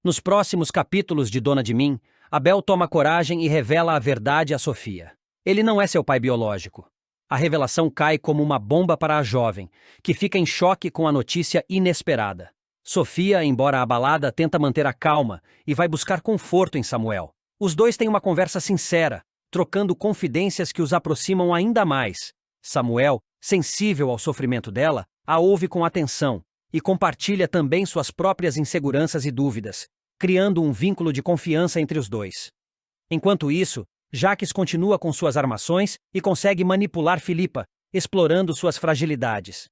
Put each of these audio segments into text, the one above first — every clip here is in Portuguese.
Nos próximos capítulos de Dona de Mim, Abel toma coragem e revela a verdade a Sofia. Ele não é seu pai biológico. A revelação cai como uma bomba para a jovem, que fica em choque com a notícia inesperada. Sofia, embora abalada, tenta manter a calma e vai buscar conforto em Samuel. Os dois têm uma conversa sincera, trocando confidências que os aproximam ainda mais. Samuel, sensível ao sofrimento dela, a ouve com atenção e compartilha também suas próprias inseguranças e dúvidas, criando um vínculo de confiança entre os dois. Enquanto isso, Jacques continua com suas armações e consegue manipular Filipa, explorando suas fragilidades.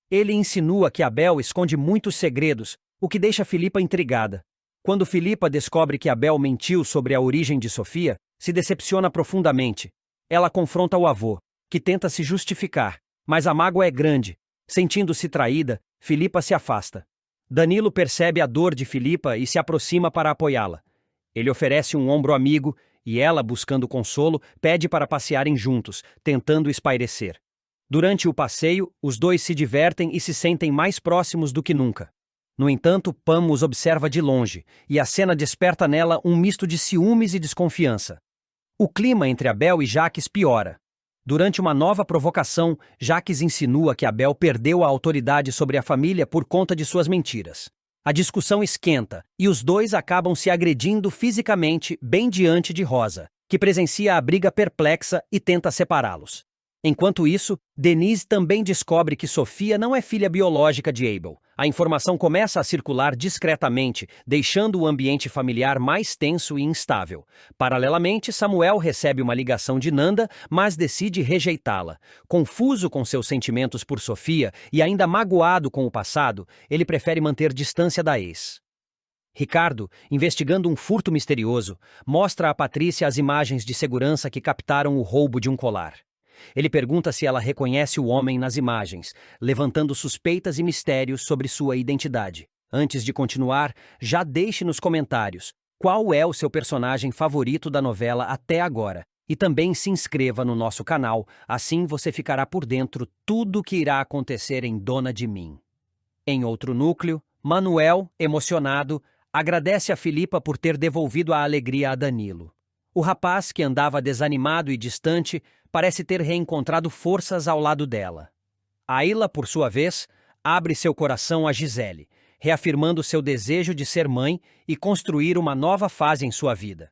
Ele insinua que Abel esconde muitos segredos, o que deixa Filipa intrigada. Quando Filipa descobre que Abel mentiu sobre a origem de Sofia, se decepciona profundamente. Ela confronta o avô, que tenta se justificar, mas a mágoa é grande. Sentindo-se traída, Filipa se afasta. Danilo percebe a dor de Filipa e se aproxima para apoiá-la. Ele oferece um ombro amigo e ela, buscando consolo, pede para passearem juntos, tentando espairecer. Durante o passeio, os dois se divertem e se sentem mais próximos do que nunca. No entanto, Pam os observa de longe, e a cena desperta nela um misto de ciúmes e desconfiança. O clima entre Abel e Jacques piora. Durante uma nova provocação, Jacques insinua que Abel perdeu a autoridade sobre a família por conta de suas mentiras. A discussão esquenta, e os dois acabam se agredindo fisicamente bem diante de Rosa, que presencia a briga perplexa e tenta separá-los. Enquanto isso, Denise também descobre que Sofia não é filha biológica de Abel. A informação começa a circular discretamente, deixando o ambiente familiar mais tenso e instável. Paralelamente, Samuel recebe uma ligação de Nanda, mas decide rejeitá-la. Confuso com seus sentimentos por Sofia e ainda magoado com o passado, ele prefere manter distância da ex. Ricardo, investigando um furto misterioso, mostra a Patrícia as imagens de segurança que captaram o roubo de um colar. Ele pergunta se ela reconhece o homem nas imagens, levantando suspeitas e mistérios sobre sua identidade. Antes de continuar, já deixe nos comentários qual é o seu personagem favorito da novela até agora. E também se inscreva no nosso canal, assim você ficará por dentro tudo o que irá acontecer em Dona de Mim. Em outro núcleo, Manuel, emocionado, agradece a Filipa por ter devolvido a alegria a Danilo. O rapaz, que andava desanimado e distante, parece ter reencontrado forças ao lado dela. Ayla, por sua vez, abre seu coração a Gisele, reafirmando seu desejo de ser mãe e construir uma nova fase em sua vida.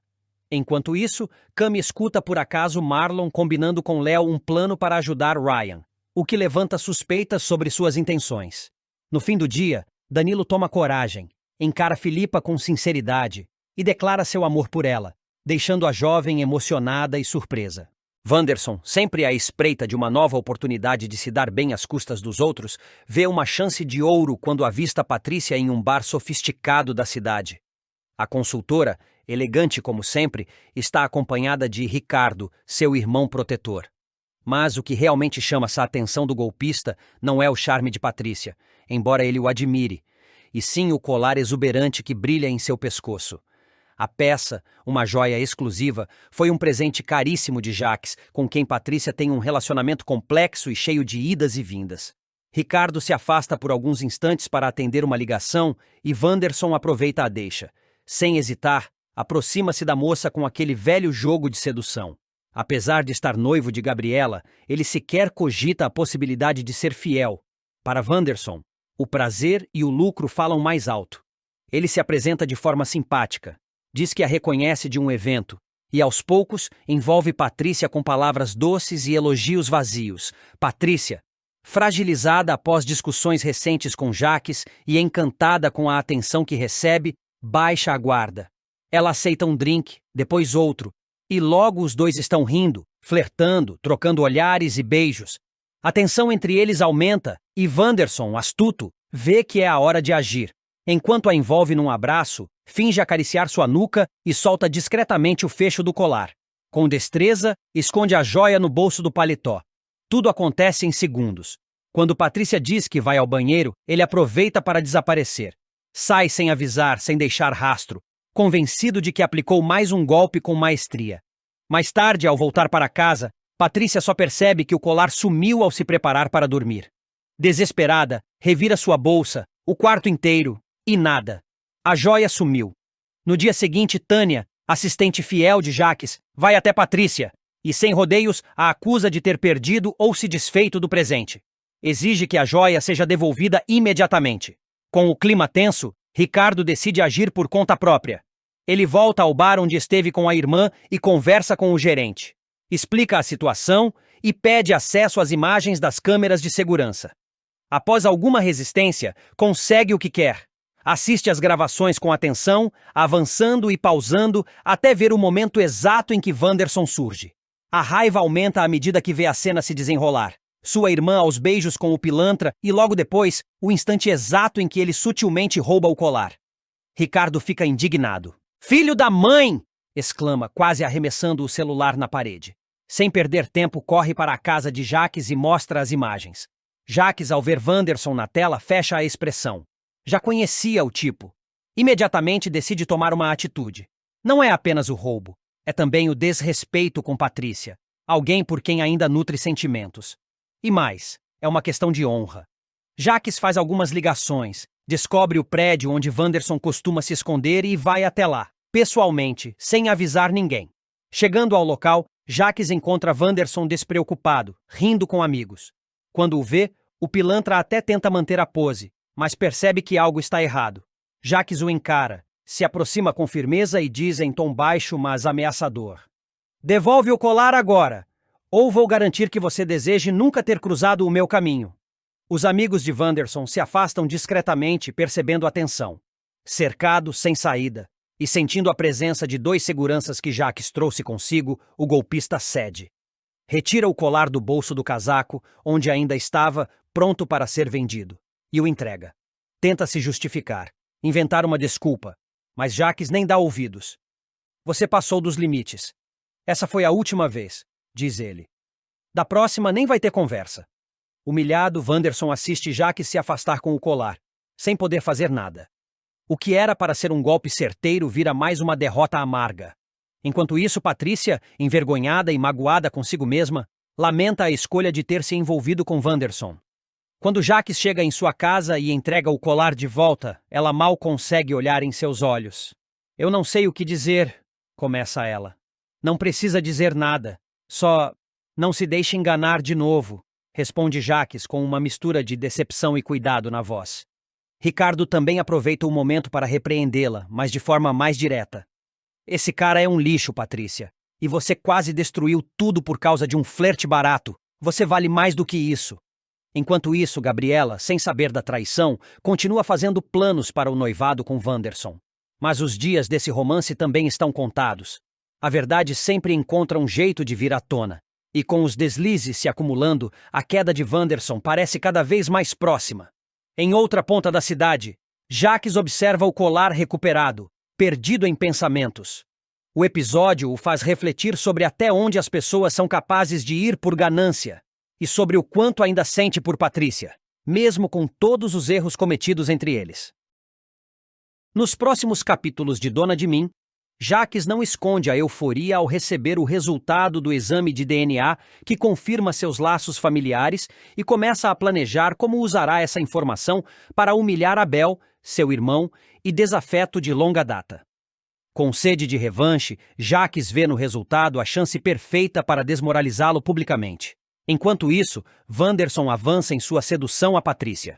Enquanto isso, Cami escuta por acaso Marlon combinando com Léo um plano para ajudar Ryan, o que levanta suspeitas sobre suas intenções. No fim do dia, Danilo toma coragem, encara Filipa com sinceridade e declara seu amor por ela, deixando a jovem emocionada e surpresa. Wanderson, sempre à espreita de uma nova oportunidade de se dar bem às custas dos outros, vê uma chance de ouro quando avista Patrícia em um bar sofisticado da cidade. A consultora, elegante como sempre, está acompanhada de Ricardo, seu irmão protetor. Mas o que realmente chama a atenção do golpista não é o charme de Patrícia, embora ele o admire, e sim o colar exuberante que brilha em seu pescoço. A peça, uma joia exclusiva, foi um presente caríssimo de Jacques, com quem Patrícia tem um relacionamento complexo e cheio de idas e vindas. Ricardo se afasta por alguns instantes para atender uma ligação e Wanderson aproveita a deixa. Sem hesitar, aproxima-se da moça com aquele velho jogo de sedução. Apesar de estar noivo de Gabriela, ele sequer cogita a possibilidade de ser fiel. Para Wanderson, o prazer e o lucro falam mais alto. Ele se apresenta de forma simpática. Diz que a reconhece de um evento, e aos poucos envolve Patrícia com palavras doces e elogios vazios. Patrícia, fragilizada após discussões recentes com Jacques e encantada com a atenção que recebe, baixa a guarda. Ela aceita um drink, depois outro, e logo os dois estão rindo, flertando, trocando olhares e beijos. A tensão entre eles aumenta e Wanderson, astuto, vê que é a hora de agir. Enquanto a envolve num abraço, finge acariciar sua nuca e solta discretamente o fecho do colar. Com destreza, esconde a joia no bolso do paletó. Tudo acontece em segundos. Quando Patrícia diz que vai ao banheiro, ele aproveita para desaparecer. Sai sem avisar, sem deixar rastro, convencido de que aplicou mais um golpe com maestria. Mais tarde, ao voltar para casa, Patrícia só percebe que o colar sumiu ao se preparar para dormir. Desesperada, revira sua bolsa, o quarto inteiro, e nada. A joia sumiu. No dia seguinte, Tânia, assistente fiel de Jaques, vai até Patrícia e, sem rodeios, a acusa de ter perdido ou se desfeito do presente. Exige que a joia seja devolvida imediatamente. Com o clima tenso, Ricardo decide agir por conta própria. Ele volta ao bar onde esteve com a irmã e conversa com o gerente. Explica a situação e pede acesso às imagens das câmeras de segurança. Após alguma resistência, consegue o que quer. Assiste às gravações com atenção, avançando e pausando até ver o momento exato em que Wanderson surge. A raiva aumenta à medida que vê a cena se desenrolar. Sua irmã aos beijos com o pilantra e logo depois, o instante exato em que ele sutilmente rouba o colar. Ricardo fica indignado. "Filho da mãe!" exclama, quase arremessando o celular na parede. Sem perder tempo, corre para a casa de Jaques e mostra as imagens. Jaques, ao ver Wanderson na tela, fecha a expressão. Já conhecia o tipo. Imediatamente decide tomar uma atitude. Não é apenas o roubo, é também o desrespeito com Patrícia, alguém por quem ainda nutre sentimentos. E mais, é uma questão de honra. Jaques faz algumas ligações, descobre o prédio onde Wanderson costuma se esconder e vai até lá, pessoalmente, sem avisar ninguém. Chegando ao local, Jaques encontra Wanderson despreocupado, rindo com amigos. Quando o vê, o pilantra até tenta manter a pose, mas percebe que algo está errado. Jaques o encara, se aproxima com firmeza e diz em tom baixo, mas ameaçador: "Devolve o colar agora, ou vou garantir que você deseje nunca ter cruzado o meu caminho." Os amigos de Wanderson se afastam discretamente, percebendo a tensão. Cercado, sem saída, e sentindo a presença de 2 seguranças que Jaques trouxe consigo, o golpista cede. Retira o colar do bolso do casaco, onde ainda estava, pronto para ser vendido, e o entrega. Tenta se justificar, inventar uma desculpa, mas Jaques nem dá ouvidos. "Você passou dos limites. Essa foi a última vez", diz ele. "Da próxima nem vai ter conversa." Humilhado, Wanderson assiste Jaques se afastar com o colar, sem poder fazer nada. O que era para ser um golpe certeiro vira mais uma derrota amarga. Enquanto isso, Patrícia, envergonhada e magoada consigo mesma, lamenta a escolha de ter se envolvido com Wanderson. Quando Jaques chega em sua casa e entrega o colar de volta, ela mal consegue olhar em seus olhos. "Eu não sei o que dizer", começa ela. "Não precisa dizer nada, só não se deixe enganar de novo", responde Jaques com uma mistura de decepção e cuidado na voz. Ricardo também aproveita o momento para repreendê-la, mas de forma mais direta. "Esse cara é um lixo, Patrícia. E você quase destruiu tudo por causa de um flerte barato. Você vale mais do que isso." Enquanto isso, Gabriela, sem saber da traição, continua fazendo planos para o noivado com Wanderson. Mas os dias desse romance também estão contados. A verdade sempre encontra um jeito de vir à tona. E com os deslizes se acumulando, a queda de Wanderson parece cada vez mais próxima. Em outra ponta da cidade, Jaques observa o colar recuperado, perdido em pensamentos. O episódio o faz refletir sobre até onde as pessoas são capazes de ir por ganância e sobre o quanto ainda sente por Patrícia, mesmo com todos os erros cometidos entre eles. Nos próximos capítulos de Dona de Mim, Jaques não esconde a euforia ao receber o resultado do exame de DNA que confirma seus laços familiares e começa a planejar como usará essa informação para humilhar Abel, seu irmão, e desafeto de longa data. Com sede de revanche, Jaques vê no resultado a chance perfeita para desmoralizá-lo publicamente. Enquanto isso, Wanderson avança em sua sedução a Patrícia.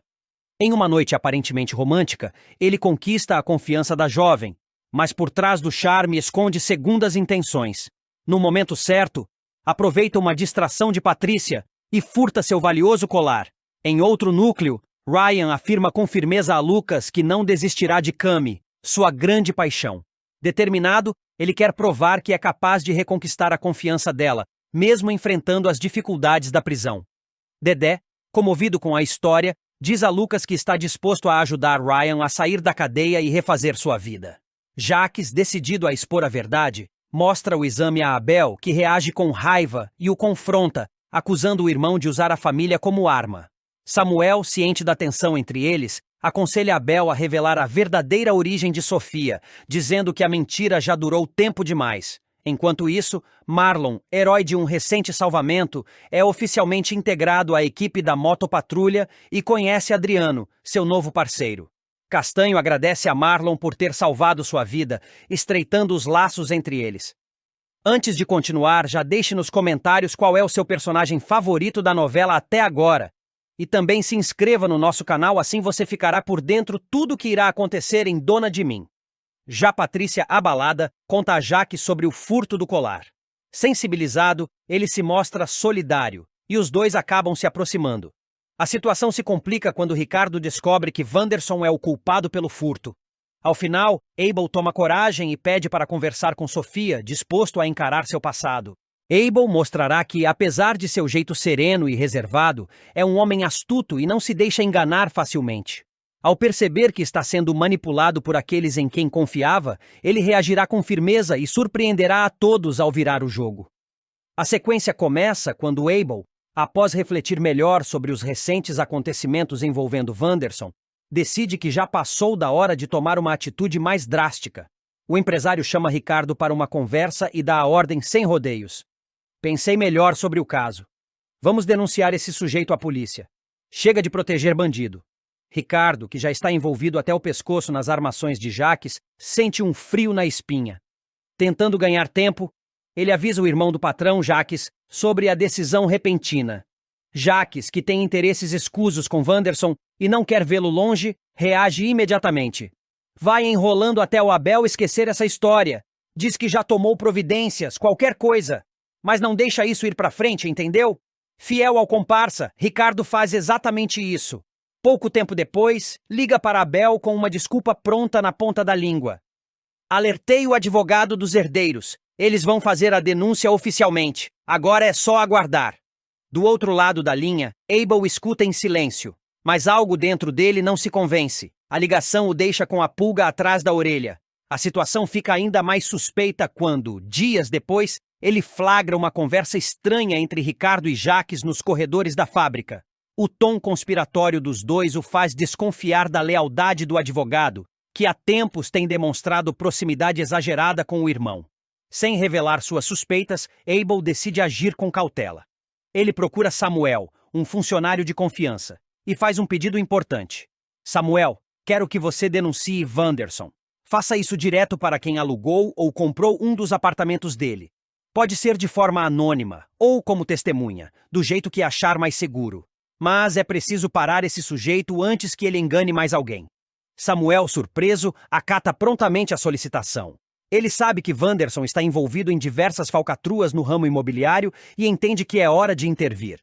Em uma noite aparentemente romântica, ele conquista a confiança da jovem, mas por trás do charme esconde segundas intenções. No momento certo, aproveita uma distração de Patrícia e furta seu valioso colar. Em outro núcleo, Ryan afirma com firmeza a Lucas que não desistirá de Cami, sua grande paixão. Determinado, ele quer provar que é capaz de reconquistar a confiança dela, mesmo enfrentando as dificuldades da prisão. Dedé, comovido com a história, diz a Lucas que está disposto a ajudar Ryan a sair da cadeia e refazer sua vida. Jaques, decidido a expor a verdade, mostra o exame a Abel, que reage com raiva e o confronta, acusando o irmão de usar a família como arma. Samuel, ciente da tensão entre eles, aconselha Abel a revelar a verdadeira origem de Sofia, dizendo que a mentira já durou tempo demais. Enquanto isso, Marlon, herói de um recente salvamento, é oficialmente integrado à equipe da motopatrulha e conhece Adriano, seu novo parceiro. Castanho agradece a Marlon por ter salvado sua vida, estreitando os laços entre eles. Antes de continuar, já deixe nos comentários qual é o seu personagem favorito da novela até agora. E também se inscreva no nosso canal, assim você ficará por dentro tudo o que irá acontecer em Dona de Mim. Já Patrícia, abalada, conta a Jaque sobre o furto do colar. Sensibilizado, ele se mostra solidário, e os dois acabam se aproximando. A situação se complica quando Ricardo descobre que Wanderson é o culpado pelo furto. Ao final, Abel toma coragem e pede para conversar com Sofia, disposto a encarar seu passado. Abel mostrará que, apesar de seu jeito sereno e reservado, é um homem astuto e não se deixa enganar facilmente. Ao perceber que está sendo manipulado por aqueles em quem confiava, ele reagirá com firmeza e surpreenderá a todos ao virar o jogo. A sequência começa quando Abel, após refletir melhor sobre os recentes acontecimentos envolvendo Wanderson, decide que já passou da hora de tomar uma atitude mais drástica. O empresário chama Ricardo para uma conversa e dá a ordem sem rodeios. Pensei melhor sobre o caso. Vamos denunciar esse sujeito à polícia. Chega de proteger bandido. Ricardo, que já está envolvido até o pescoço nas armações de Jaques, sente um frio na espinha. Tentando ganhar tempo, ele avisa o irmão do patrão, Jaques, sobre a decisão repentina. Jaques, que tem interesses escusos com Wanderson e não quer vê-lo longe, reage imediatamente. Vai enrolando até o Abel esquecer essa história. Diz que já tomou providências, qualquer coisa. Mas não deixa isso ir pra frente, entendeu? Fiel ao comparsa, Ricardo faz exatamente isso. Pouco tempo depois, liga para Abel com uma desculpa pronta na ponta da língua. Alertei o advogado dos herdeiros. Eles vão fazer a denúncia oficialmente. Agora é só aguardar. Do outro lado da linha, Abel escuta em silêncio, mas algo dentro dele não se convence. A ligação o deixa com a pulga atrás da orelha. A situação fica ainda mais suspeita quando, dias depois, ele flagra uma conversa estranha entre Ricardo e Jaques nos corredores da fábrica. O tom conspiratório dos dois o faz desconfiar da lealdade do advogado, que há tempos tem demonstrado proximidade exagerada com o irmão. Sem revelar suas suspeitas, Abel decide agir com cautela. Ele procura Samuel, um funcionário de confiança, e faz um pedido importante. Samuel, quero que você denuncie Wanderson. Faça isso direto para quem alugou ou comprou um dos apartamentos dele. Pode ser de forma anônima, ou como testemunha, do jeito que achar mais seguro. Mas é preciso parar esse sujeito antes que ele engane mais alguém. Samuel, surpreso, acata prontamente a solicitação. Ele sabe que Wanderson está envolvido em diversas falcatruas no ramo imobiliário e entende que é hora de intervir.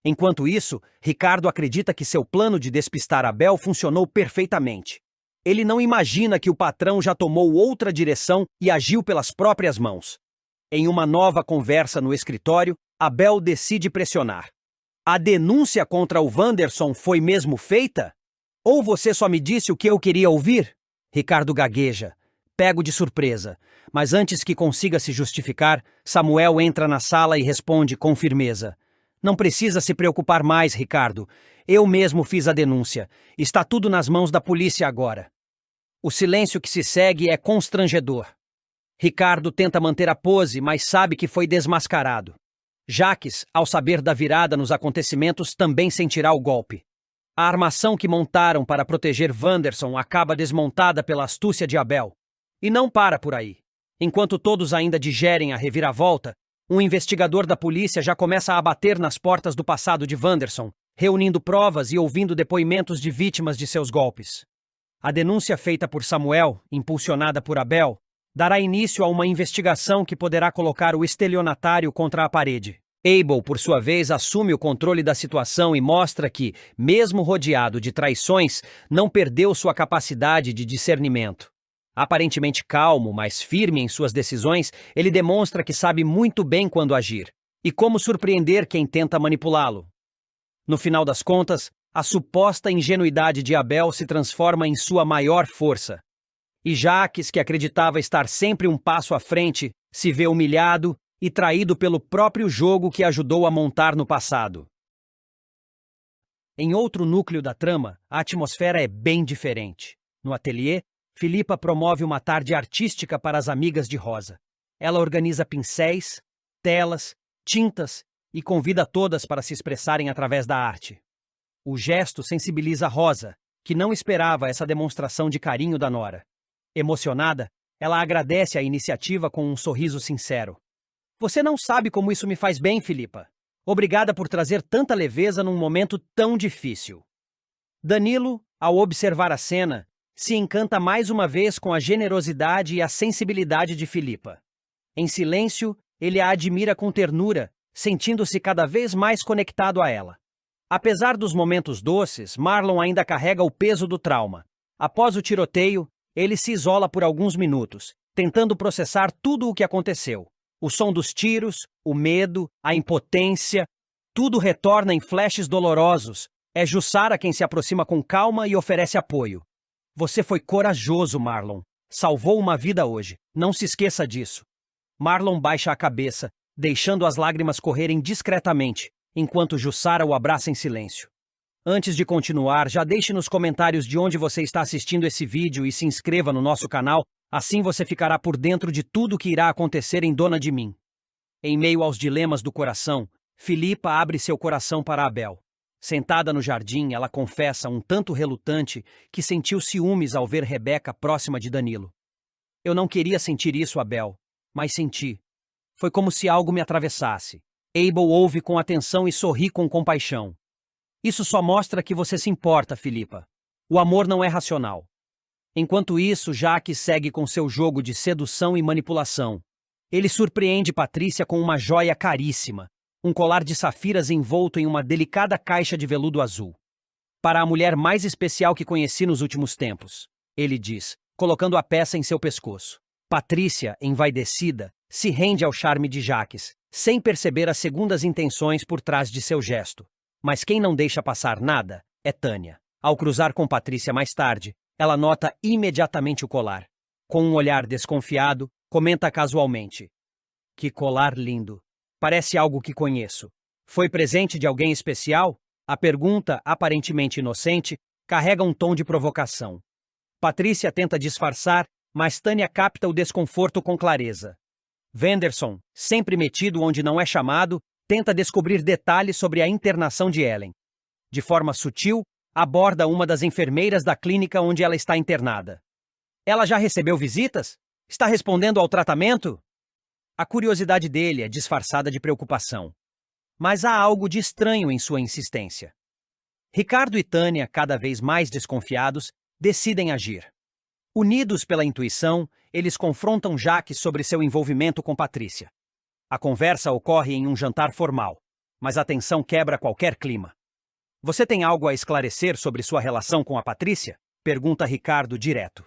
Enquanto isso, Ricardo acredita que seu plano de despistar Abel funcionou perfeitamente. Ele não imagina que o patrão já tomou outra direção e agiu pelas próprias mãos. Em uma nova conversa no escritório, Abel decide pressionar. A denúncia contra o Wanderson foi mesmo feita? Ou você só me disse o que eu queria ouvir? Ricardo gagueja, pego de surpresa, mas antes que consiga se justificar, Samuel entra na sala e responde com firmeza. Não precisa se preocupar mais, Ricardo. Eu mesmo fiz a denúncia. Está tudo nas mãos da polícia agora. O silêncio que se segue é constrangedor. Ricardo tenta manter a pose, mas sabe que foi desmascarado. Jaques, ao saber da virada nos acontecimentos, também sentirá o golpe. A armação que montaram para proteger Wanderson acaba desmontada pela astúcia de Abel. E não para por aí. Enquanto todos ainda digerem a reviravolta, um investigador da polícia já começa a bater nas portas do passado de Wanderson, reunindo provas e ouvindo depoimentos de vítimas de seus golpes. A denúncia feita por Samuel, impulsionada por Abel, dará início a uma investigação que poderá colocar o estelionatário contra a parede. Abel, por sua vez, assume o controle da situação e mostra que, mesmo rodeado de traições, não perdeu sua capacidade de discernimento. Aparentemente calmo, mas firme em suas decisões, ele demonstra que sabe muito bem quando agir e como surpreender quem tenta manipulá-lo. No final das contas, a suposta ingenuidade de Abel se transforma em sua maior força. E Jaques, que acreditava estar sempre um passo à frente, se vê humilhado e traído pelo próprio jogo que ajudou a montar no passado. Em outro núcleo da trama, a atmosfera é bem diferente. No ateliê, Filipa promove uma tarde artística para as amigas de Rosa. Ela organiza pincéis, telas, tintas e convida todas para se expressarem através da arte. O gesto sensibiliza Rosa, que não esperava essa demonstração de carinho da nora. Emocionada, ela agradece a iniciativa com um sorriso sincero. Você não sabe como isso me faz bem, Filipa. Obrigada por trazer tanta leveza num momento tão difícil. Danilo, ao observar a cena, se encanta mais uma vez com a generosidade e a sensibilidade de Filipa. Em silêncio, ele a admira com ternura, sentindo-se cada vez mais conectado a ela. Apesar dos momentos doces, Marlon ainda carrega o peso do trauma. Após o tiroteio, ele se isola por alguns minutos, tentando processar tudo o que aconteceu. O som dos tiros, o medo, a impotência, tudo retorna em flashes dolorosos. É Jussara quem se aproxima com calma e oferece apoio. Você foi corajoso, Marlon. Salvou uma vida hoje. Não se esqueça disso. Marlon baixa a cabeça, deixando as lágrimas correrem discretamente, enquanto Jussara o abraça em silêncio. Antes de continuar, já deixe nos comentários de onde você está assistindo esse vídeo e se inscreva no nosso canal, assim você ficará por dentro de tudo o que irá acontecer em Dona de Mim. Em meio aos dilemas do coração, Filipa abre seu coração para Abel. Sentada no jardim, ela confessa, um tanto relutante, que sentiu ciúmes ao ver Rebeca próxima de Danilo. Eu não queria sentir isso, Abel, mas senti. Foi como se algo me atravessasse. Abel ouve com atenção e sorri com compaixão. Isso só mostra que você se importa, Filipa. O amor não é racional. Enquanto isso, Jacques segue com seu jogo de sedução e manipulação. Ele surpreende Patrícia com uma joia caríssima, um colar de safiras envolto em uma delicada caixa de veludo azul. Para a mulher mais especial que conheci nos últimos tempos, ele diz, colocando a peça em seu pescoço. Patrícia, envaidecida, se rende ao charme de Jacques, sem perceber as segundas intenções por trás de seu gesto. Mas quem não deixa passar nada é Tânia. Ao cruzar com Patrícia mais tarde, ela nota imediatamente o colar. Com um olhar desconfiado, comenta casualmente. Que colar lindo! Parece algo que conheço. Foi presente de alguém especial? A pergunta, aparentemente inocente, carrega um tom de provocação. Patrícia tenta disfarçar, mas Tânia capta o desconforto com clareza. Wenderson, sempre metido onde não é chamado, tenta descobrir detalhes sobre a internação de Ellen. De forma sutil, aborda uma das enfermeiras da clínica onde ela está internada. Ela já recebeu visitas? Está respondendo ao tratamento? A curiosidade dele é disfarçada de preocupação. Mas há algo de estranho em sua insistência. Ricardo e Tânia, cada vez mais desconfiados, decidem agir. Unidos pela intuição, eles confrontam Jacques sobre seu envolvimento com Patrícia. A conversa ocorre em um jantar formal, mas a tensão quebra qualquer clima. Você tem algo a esclarecer sobre sua relação com a Patrícia? Pergunta Ricardo direto.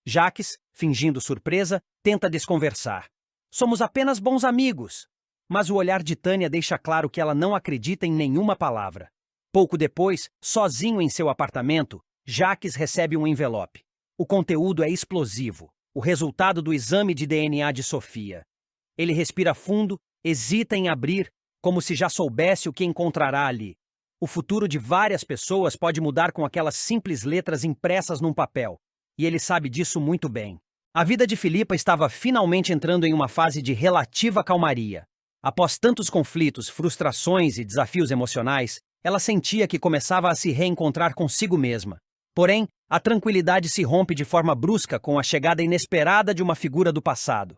Jacques, fingindo surpresa, tenta desconversar. Somos apenas bons amigos. Mas o olhar de Tânia deixa claro que ela não acredita em nenhuma palavra. Pouco depois, sozinho em seu apartamento, Jacques recebe um envelope. O conteúdo é explosivo, o resultado do exame de DNA de Sofia. Ele respira fundo, hesita em abrir, como se já soubesse o que encontrará ali. O futuro de várias pessoas pode mudar com aquelas simples letras impressas num papel, e ele sabe disso muito bem. A vida de Filipa estava finalmente entrando em uma fase de relativa calmaria. Após tantos conflitos, frustrações e desafios emocionais, ela sentia que começava a se reencontrar consigo mesma. Porém, a tranquilidade se rompe de forma brusca com a chegada inesperada de uma figura do passado.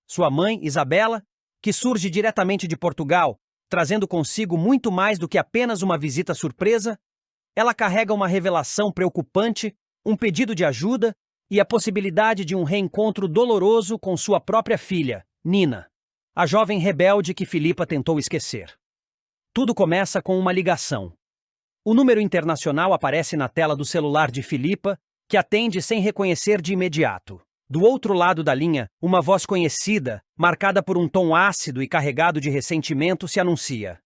Sua mãe, Isabela, que surge diretamente de Portugal, trazendo consigo muito mais do que apenas uma visita surpresa, ela carrega uma revelação preocupante, um pedido de ajuda e a possibilidade de um reencontro doloroso com sua própria filha, Nina, a jovem rebelde que Filipa tentou esquecer. Tudo começa com uma ligação. O número internacional aparece na tela do celular de Filipa, que atende sem reconhecer de imediato. Do outro lado da linha, uma voz conhecida, marcada por um tom ácido e carregado de ressentimento, se anuncia.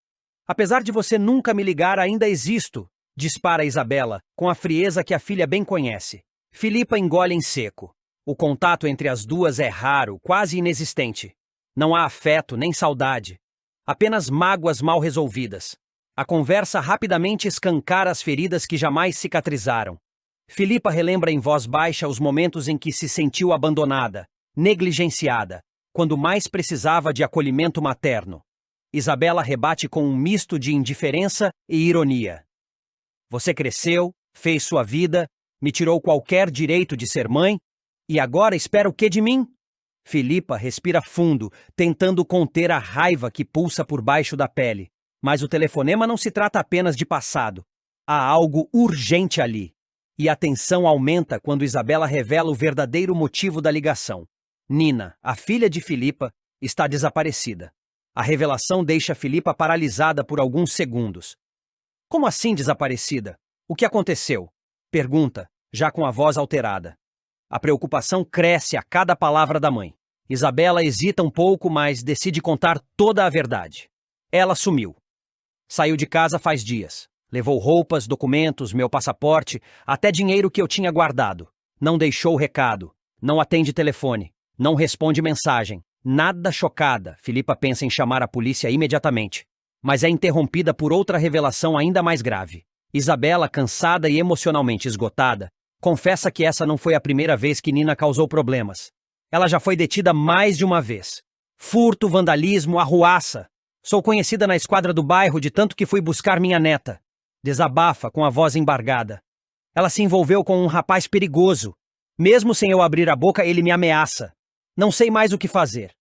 Apesar de você nunca me ligar, ainda existo, dispara Isabela, com a frieza que a filha bem conhece. Filipa engole em seco. O contato entre as duas é raro, quase inexistente. Não há afeto nem saudade. Apenas mágoas mal resolvidas. A conversa rapidamente escancara as feridas que jamais cicatrizaram. Filipa relembra em voz baixa os momentos em que se sentiu abandonada, negligenciada, quando mais precisava de acolhimento materno. Isabela rebate com um misto de indiferença e ironia. Você cresceu, Fez sua vida, me tirou qualquer direito de ser mãe, e agora espera o que de mim? Filipa respira fundo, tentando conter a raiva que pulsa por baixo da pele. Mas o telefonema não se trata apenas de passado. Há algo urgente ali. E a tensão aumenta quando Isabela revela o verdadeiro motivo da ligação. Nina, a filha de Filipa, está desaparecida. A revelação deixa Filipa paralisada por alguns segundos. Como assim desaparecida? O que aconteceu? Pergunta, já com a voz alterada. A preocupação cresce a cada palavra da mãe. Isabela hesita um pouco, mas decide contar toda a verdade. Ela sumiu. Saiu de casa faz dias. Levou roupas, documentos, meu passaporte, até dinheiro que eu tinha guardado. Não deixou recado. Não atende telefone. Não responde mensagem. Nada chocada, Filipa pensa em chamar a polícia imediatamente. Mas é interrompida por outra revelação ainda mais grave. Isabela, cansada e emocionalmente esgotada, confessa que essa não foi a primeira vez que Nina causou problemas. Ela já foi detida mais de uma vez. Furto, vandalismo, arruaça. Sou conhecida na esquadra do bairro de tanto que fui buscar minha neta. Desabafa com a voz embargada. Ela se envolveu com um rapaz perigoso. Mesmo sem eu abrir a boca, ele me ameaça. Não sei mais o que fazer.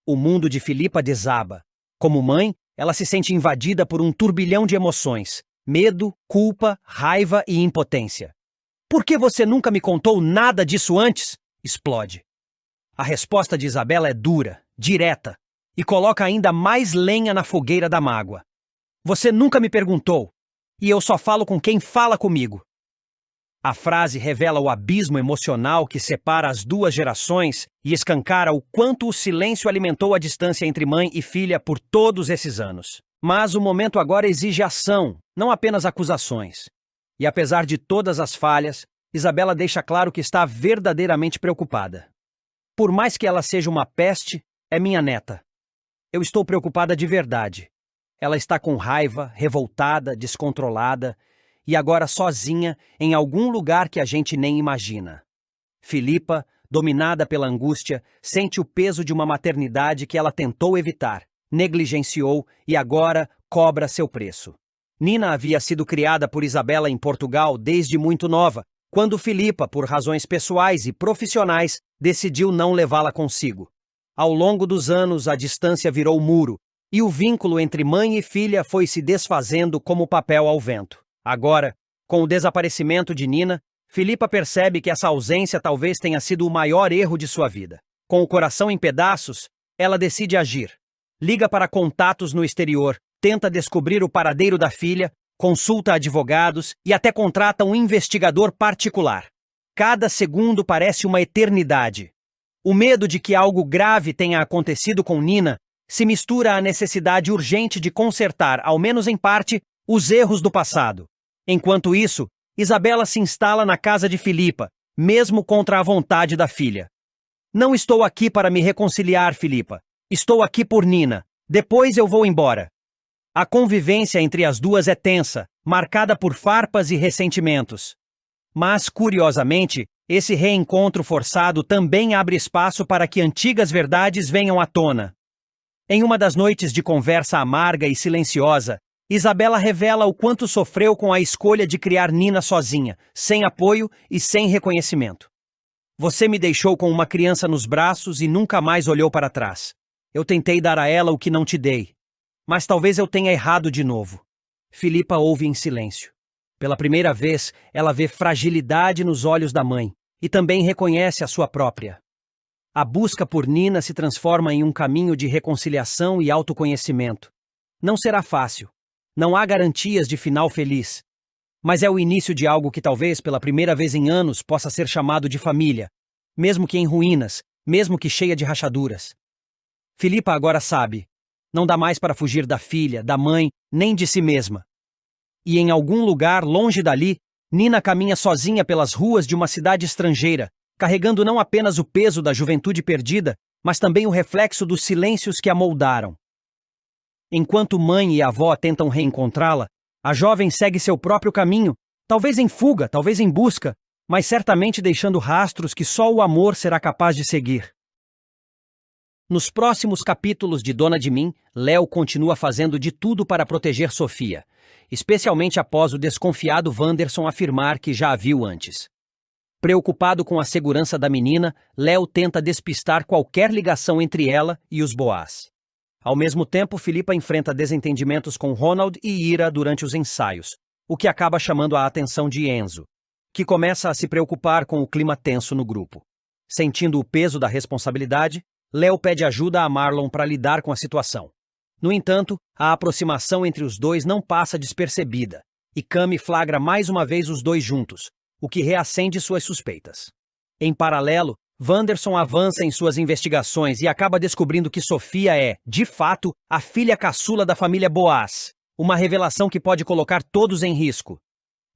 O mundo de Filipa desaba. Como mãe, ela se sente invadida por um turbilhão de emoções. Medo, culpa, raiva e impotência. Por que você nunca me contou nada disso antes? Explode. A resposta de Isabela é dura, direta, e coloca ainda mais lenha na fogueira da mágoa. Você nunca me perguntou, e eu só falo com quem fala comigo. A frase revela o abismo emocional que separa as duas gerações e escancara o quanto o silêncio alimentou a distância entre mãe e filha por todos esses anos. Mas o momento agora exige ação, não apenas acusações. E apesar de todas as falhas, Isabela deixa claro que está verdadeiramente preocupada. Por mais que ela seja uma peste, é minha neta. Eu estou preocupada de verdade. Ela está com raiva, revoltada, descontrolada, e agora sozinha em algum lugar que a gente nem imagina. Filipa, dominada pela angústia, sente o peso de uma maternidade que ela tentou evitar, negligenciou e agora cobra seu preço. Nina havia sido criada por Isabela em Portugal desde muito nova, quando Filipa, por razões pessoais e profissionais, decidiu não levá-la consigo. Ao longo dos anos, a distância virou muro, e o vínculo entre mãe e filha foi se desfazendo como papel ao vento. Agora, com o desaparecimento de Nina, Filipa percebe que essa ausência talvez tenha sido o maior erro de sua vida. Com o coração em pedaços, ela decide agir. Liga para contatos no exterior, tenta descobrir o paradeiro da filha, consulta advogados e até contrata um investigador particular. Cada segundo parece uma eternidade. O medo de que algo grave tenha acontecido com Nina se mistura à necessidade urgente de consertar, ao menos em parte, os erros do passado. Enquanto isso, Isabela se instala na casa de Filipa, mesmo contra a vontade da filha. Não estou aqui para me reconciliar, Filipa. Estou aqui por Nina. Depois eu vou embora. A convivência entre as duas é tensa, marcada por farpas e ressentimentos. Mas, curiosamente, esse reencontro forçado também abre espaço para que antigas verdades venham à tona. Em uma das noites de conversa amarga e silenciosa, Isabela revela o quanto sofreu com a escolha de criar Nina sozinha, sem apoio e sem reconhecimento. Você me deixou com uma criança nos braços e nunca mais olhou para trás. Eu tentei dar a ela o que não te dei. Mas talvez eu tenha errado de novo. Filipa ouve em silêncio. Pela primeira vez, ela vê fragilidade nos olhos da mãe e também reconhece a sua própria. A busca por Nina se transforma em um caminho de reconciliação e autoconhecimento. Não será fácil. Não há garantias de final feliz. Mas é o início de algo que talvez pela primeira vez em anos possa ser chamado de família, mesmo que em ruínas, mesmo que cheia de rachaduras. Filipa agora sabe. Não dá mais para fugir da filha, da mãe, nem de si mesma. E em algum lugar longe dali, Nina caminha sozinha pelas ruas de uma cidade estrangeira, carregando não apenas o peso da juventude perdida, mas também o reflexo dos silêncios que a moldaram. Enquanto mãe e avó tentam reencontrá-la, a jovem segue seu próprio caminho, talvez em fuga, talvez em busca, mas certamente deixando rastros que só o amor será capaz de seguir. Nos próximos capítulos de Dona de Mim, Léo continua fazendo de tudo para proteger Sofia, especialmente após o desconfiado Wanderson afirmar que já a viu antes. Preocupado com a segurança da menina, Léo tenta despistar qualquer ligação entre ela e os Boaz. Ao mesmo tempo, Philippa enfrenta desentendimentos com Ronald e Ira durante os ensaios, o que acaba chamando a atenção de Enzo, que começa a se preocupar com o clima tenso no grupo. Sentindo o peso da responsabilidade, Léo pede ajuda a Marlon para lidar com a situação. No entanto, a aproximação entre os dois não passa despercebida, e Cami flagra mais uma vez os dois juntos, o que reacende suas suspeitas. Em paralelo, Wanderson avança em suas investigações e acaba descobrindo que Sofia é, de fato, a filha caçula da família Boaz, uma revelação que pode colocar todos em risco.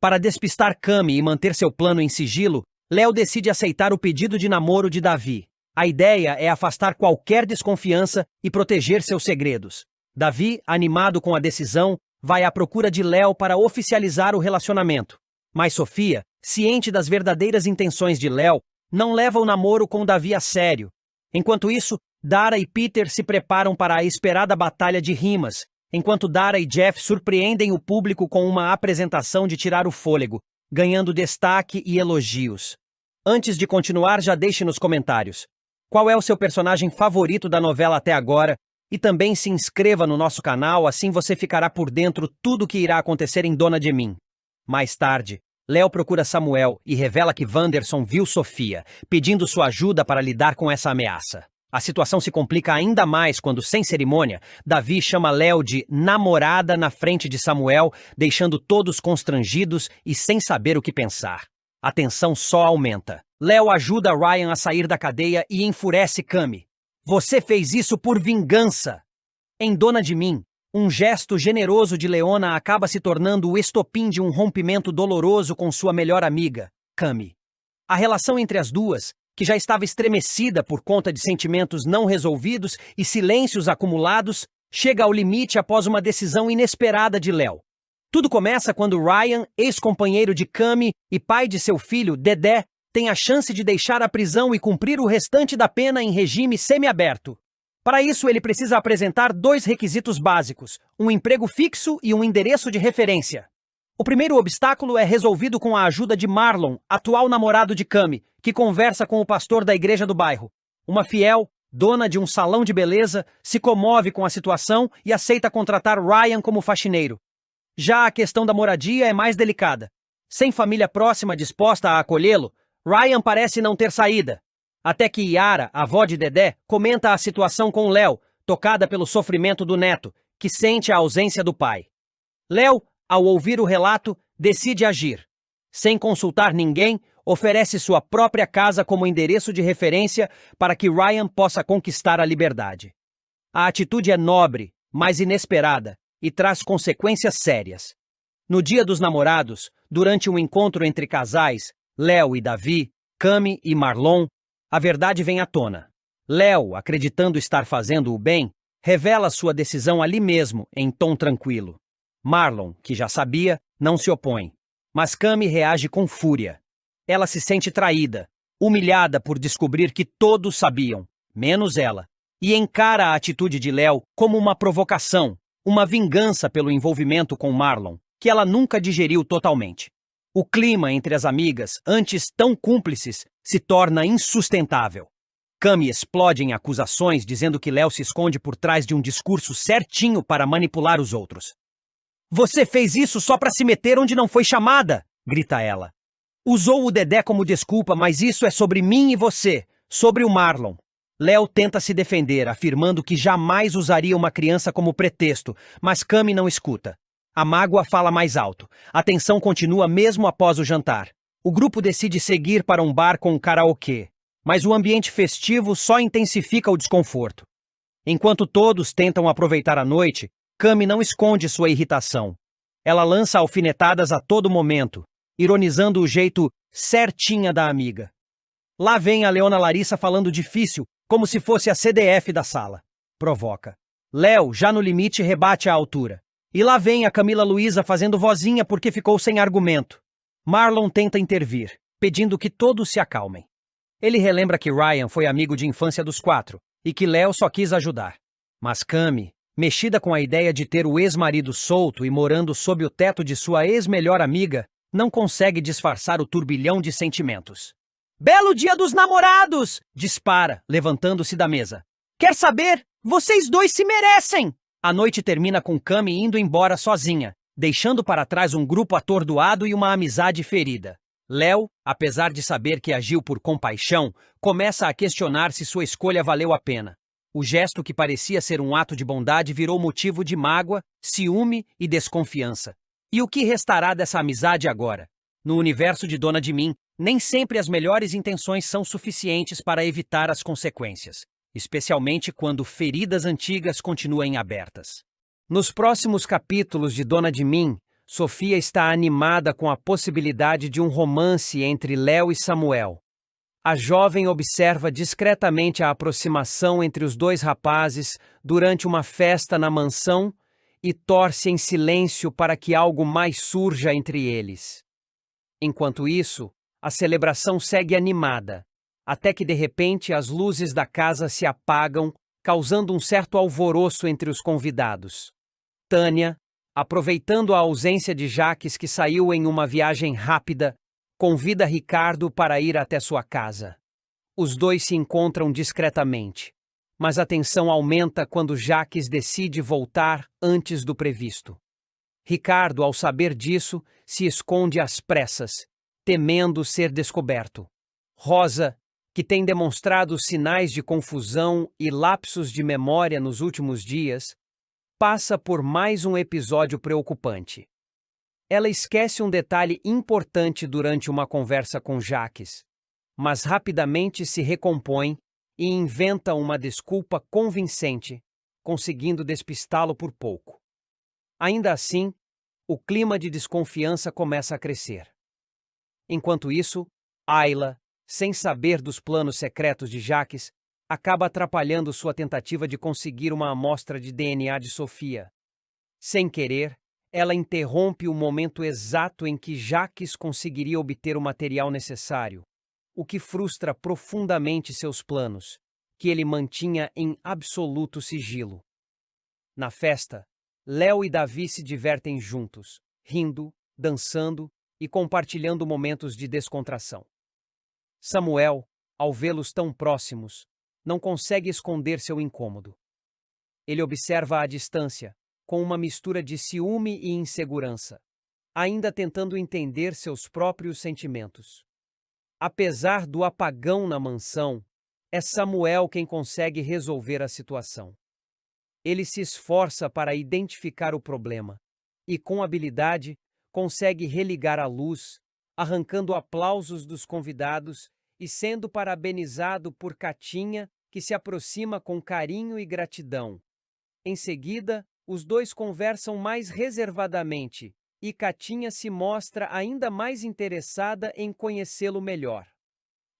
Para despistar Cami e manter seu plano em sigilo, Léo decide aceitar o pedido de namoro de Davi. A ideia é afastar qualquer desconfiança e proteger seus segredos. Davi, animado com a decisão, vai à procura de Léo para oficializar o relacionamento. Mas Sofia, ciente das verdadeiras intenções de Léo, não leva o namoro com Davi a sério. Enquanto isso, Dara e Peter se preparam para a esperada batalha de rimas, enquanto Dara e Jeff surpreendem o público com uma apresentação de tirar o fôlego, ganhando destaque e elogios. Antes de continuar, já deixe nos comentários qual é o seu personagem favorito da novela até agora e também se inscreva no nosso canal, assim você ficará por dentro tudo que irá acontecer em Dona de Mim. Mais tarde, Léo procura Samuel e revela que Wanderson viu Sofia, pedindo sua ajuda para lidar com essa ameaça. A situação se complica ainda mais quando, sem cerimônia, Davi chama Léo de namorada na frente de Samuel, deixando todos constrangidos e sem saber o que pensar. A tensão só aumenta. Léo ajuda Ryan a sair da cadeia e enfurece Cami. Você fez isso por vingança! Em Dona de Mim, um gesto generoso de Leona acaba se tornando o estopim de um rompimento doloroso com sua melhor amiga, Cami. A relação entre as duas, que já estava estremecida por conta de sentimentos não resolvidos e silêncios acumulados, chega ao limite após uma decisão inesperada de Léo. Tudo começa quando Ryan, ex-companheiro de Cami e pai de seu filho, Dedé, tem a chance de deixar a prisão e cumprir o restante da pena em regime semiaberto. Para isso, ele precisa apresentar dois requisitos básicos, um emprego fixo e um endereço de referência. O primeiro obstáculo é resolvido com a ajuda de Marlon, atual namorado de Cami, que conversa com o pastor da igreja do bairro. Uma fiel, dona de um salão de beleza, se comove com a situação e aceita contratar Ryan como faxineiro. Já a questão da moradia é mais delicada. Sem família próxima disposta a acolhê-lo, Ryan parece não ter saída. Até que Yara, avó de Dedé, comenta a situação com Léo, tocada pelo sofrimento do neto, que sente a ausência do pai. Léo, ao ouvir o relato, decide agir. Sem consultar ninguém, oferece sua própria casa como endereço de referência para que Ryan possa conquistar a liberdade. A atitude é nobre, mas inesperada, e traz consequências sérias. No Dia dos Namorados, durante um encontro entre casais, Léo e Davi, Cami e Marlon, a verdade vem à tona. Léo, acreditando estar fazendo o bem, revela sua decisão ali mesmo, em tom tranquilo. Marlon, que já sabia, não se opõe. Mas Cami reage com fúria. Ela se sente traída, humilhada por descobrir que todos sabiam, menos ela, e encara a atitude de Léo como uma provocação, uma vingança pelo envolvimento com Marlon, que ela nunca digeriu totalmente. O clima entre as amigas, antes tão cúmplices, se torna insustentável. Cami explode em acusações dizendo que Léo se esconde por trás de um discurso certinho para manipular os outros. Você fez isso só para se meter onde não foi chamada, grita ela. Usou o Dedé como desculpa, mas isso é sobre mim e você, sobre o Marlon. Léo tenta se defender, afirmando que jamais usaria uma criança como pretexto, mas Cami não escuta. A mágoa fala mais alto. A tensão continua mesmo após o jantar. O grupo decide seguir para um bar com karaokê, mas o ambiente festivo só intensifica o desconforto. Enquanto todos tentam aproveitar a noite, Cami não esconde sua irritação. Ela lança alfinetadas a todo momento, ironizando o jeito certinha da amiga. Lá vem a Leona Larissa falando difícil, como se fosse a CDF da sala. Provoca. Léo, já no limite, rebate à altura. E lá vem a Camila Luísa fazendo vozinha porque ficou sem argumento. Marlon tenta intervir, pedindo que todos se acalmem. Ele relembra que Ryan foi amigo de infância dos quatro, e que Léo só quis ajudar. Mas Cami, mexida com a ideia de ter o ex-marido solto e morando sob o teto de sua ex-melhor amiga, não consegue disfarçar o turbilhão de sentimentos. Belo dia dos namorados! Dispara, levantando-se da mesa. Quer saber? Vocês dois se merecem! A noite termina com Cami indo embora sozinha, deixando para trás um grupo atordoado e uma amizade ferida. Léo, apesar de saber que agiu por compaixão, começa a questionar se sua escolha valeu a pena. O gesto que parecia ser um ato de bondade virou motivo de mágoa, ciúme e desconfiança. E o que restará dessa amizade agora? No universo de Dona de Mim, nem sempre as melhores intenções são suficientes para evitar as consequências, especialmente quando feridas antigas continuem abertas. Nos próximos capítulos de Dona de Mim, Sofia está animada com a possibilidade de um romance entre Léo e Samuel. A jovem observa discretamente a aproximação entre os dois rapazes durante uma festa na mansão e torce em silêncio para que algo mais surja entre eles. Enquanto isso, a celebração segue animada, até que de repente as luzes da casa se apagam, causando um certo alvoroço entre os convidados. Tânia, aproveitando a ausência de Jaques, que saiu em uma viagem rápida, convida Ricardo para ir até sua casa. Os dois se encontram discretamente, mas a tensão aumenta quando Jaques decide voltar antes do previsto. Ricardo, ao saber disso, se esconde às pressas, temendo ser descoberto. Rosa, que tem demonstrado sinais de confusão e lapsos de memória nos últimos dias, passa por mais um episódio preocupante. Ela esquece um detalhe importante durante uma conversa com Jaques, mas rapidamente se recompõe e inventa uma desculpa convincente, conseguindo despistá-lo por pouco. Ainda assim, o clima de desconfiança começa a crescer. Enquanto isso, Ayla, sem saber dos planos secretos de Jaques, acaba atrapalhando sua tentativa de conseguir uma amostra de DNA de Sofia. Sem querer, ela interrompe o momento exato em que Jaques conseguiria obter o material necessário, o que frustra profundamente seus planos, que ele mantinha em absoluto sigilo. Na festa, Léo e Davi se divertem juntos, rindo, dançando e compartilhando momentos de descontração. Samuel, ao vê-los tão próximos, não consegue esconder seu incômodo. Ele observa à distância, com uma mistura de ciúme e insegurança, ainda tentando entender seus próprios sentimentos. Apesar do apagão na mansão, é Samuel quem consegue resolver a situação. Ele se esforça para identificar o problema e, com habilidade, consegue religar a luz, arrancando aplausos dos convidados e sendo parabenizado por Catinha, que se aproxima com carinho e gratidão. Em seguida, os dois conversam mais reservadamente e Catinha se mostra ainda mais interessada em conhecê-lo melhor.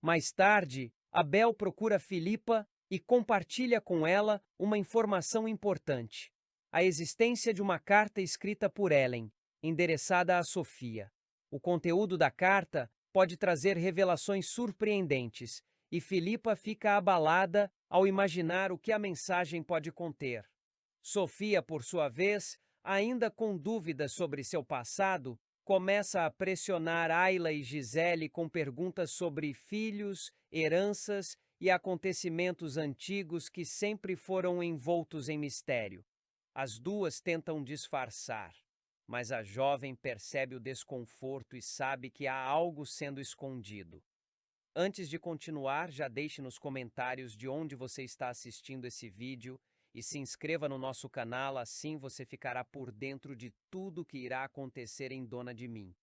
Mais tarde, Abel procura Filipa e compartilha com ela uma informação importante: a existência de uma carta escrita por Ellen, endereçada a Sofia. O conteúdo da carta pode trazer revelações surpreendentes, e Filipa fica abalada ao imaginar o que a mensagem pode conter. Sofia, por sua vez, ainda com dúvidas sobre seu passado, começa a pressionar Ayla e Gisele com perguntas sobre filhos, heranças e acontecimentos antigos que sempre foram envoltos em mistério. As duas tentam disfarçar, mas a jovem percebe o desconforto e sabe que há algo sendo escondido. Antes de continuar, já deixe nos comentários de onde você está assistindo esse vídeo e se inscreva no nosso canal, assim você ficará por dentro de tudo que irá acontecer em Dona de Mim.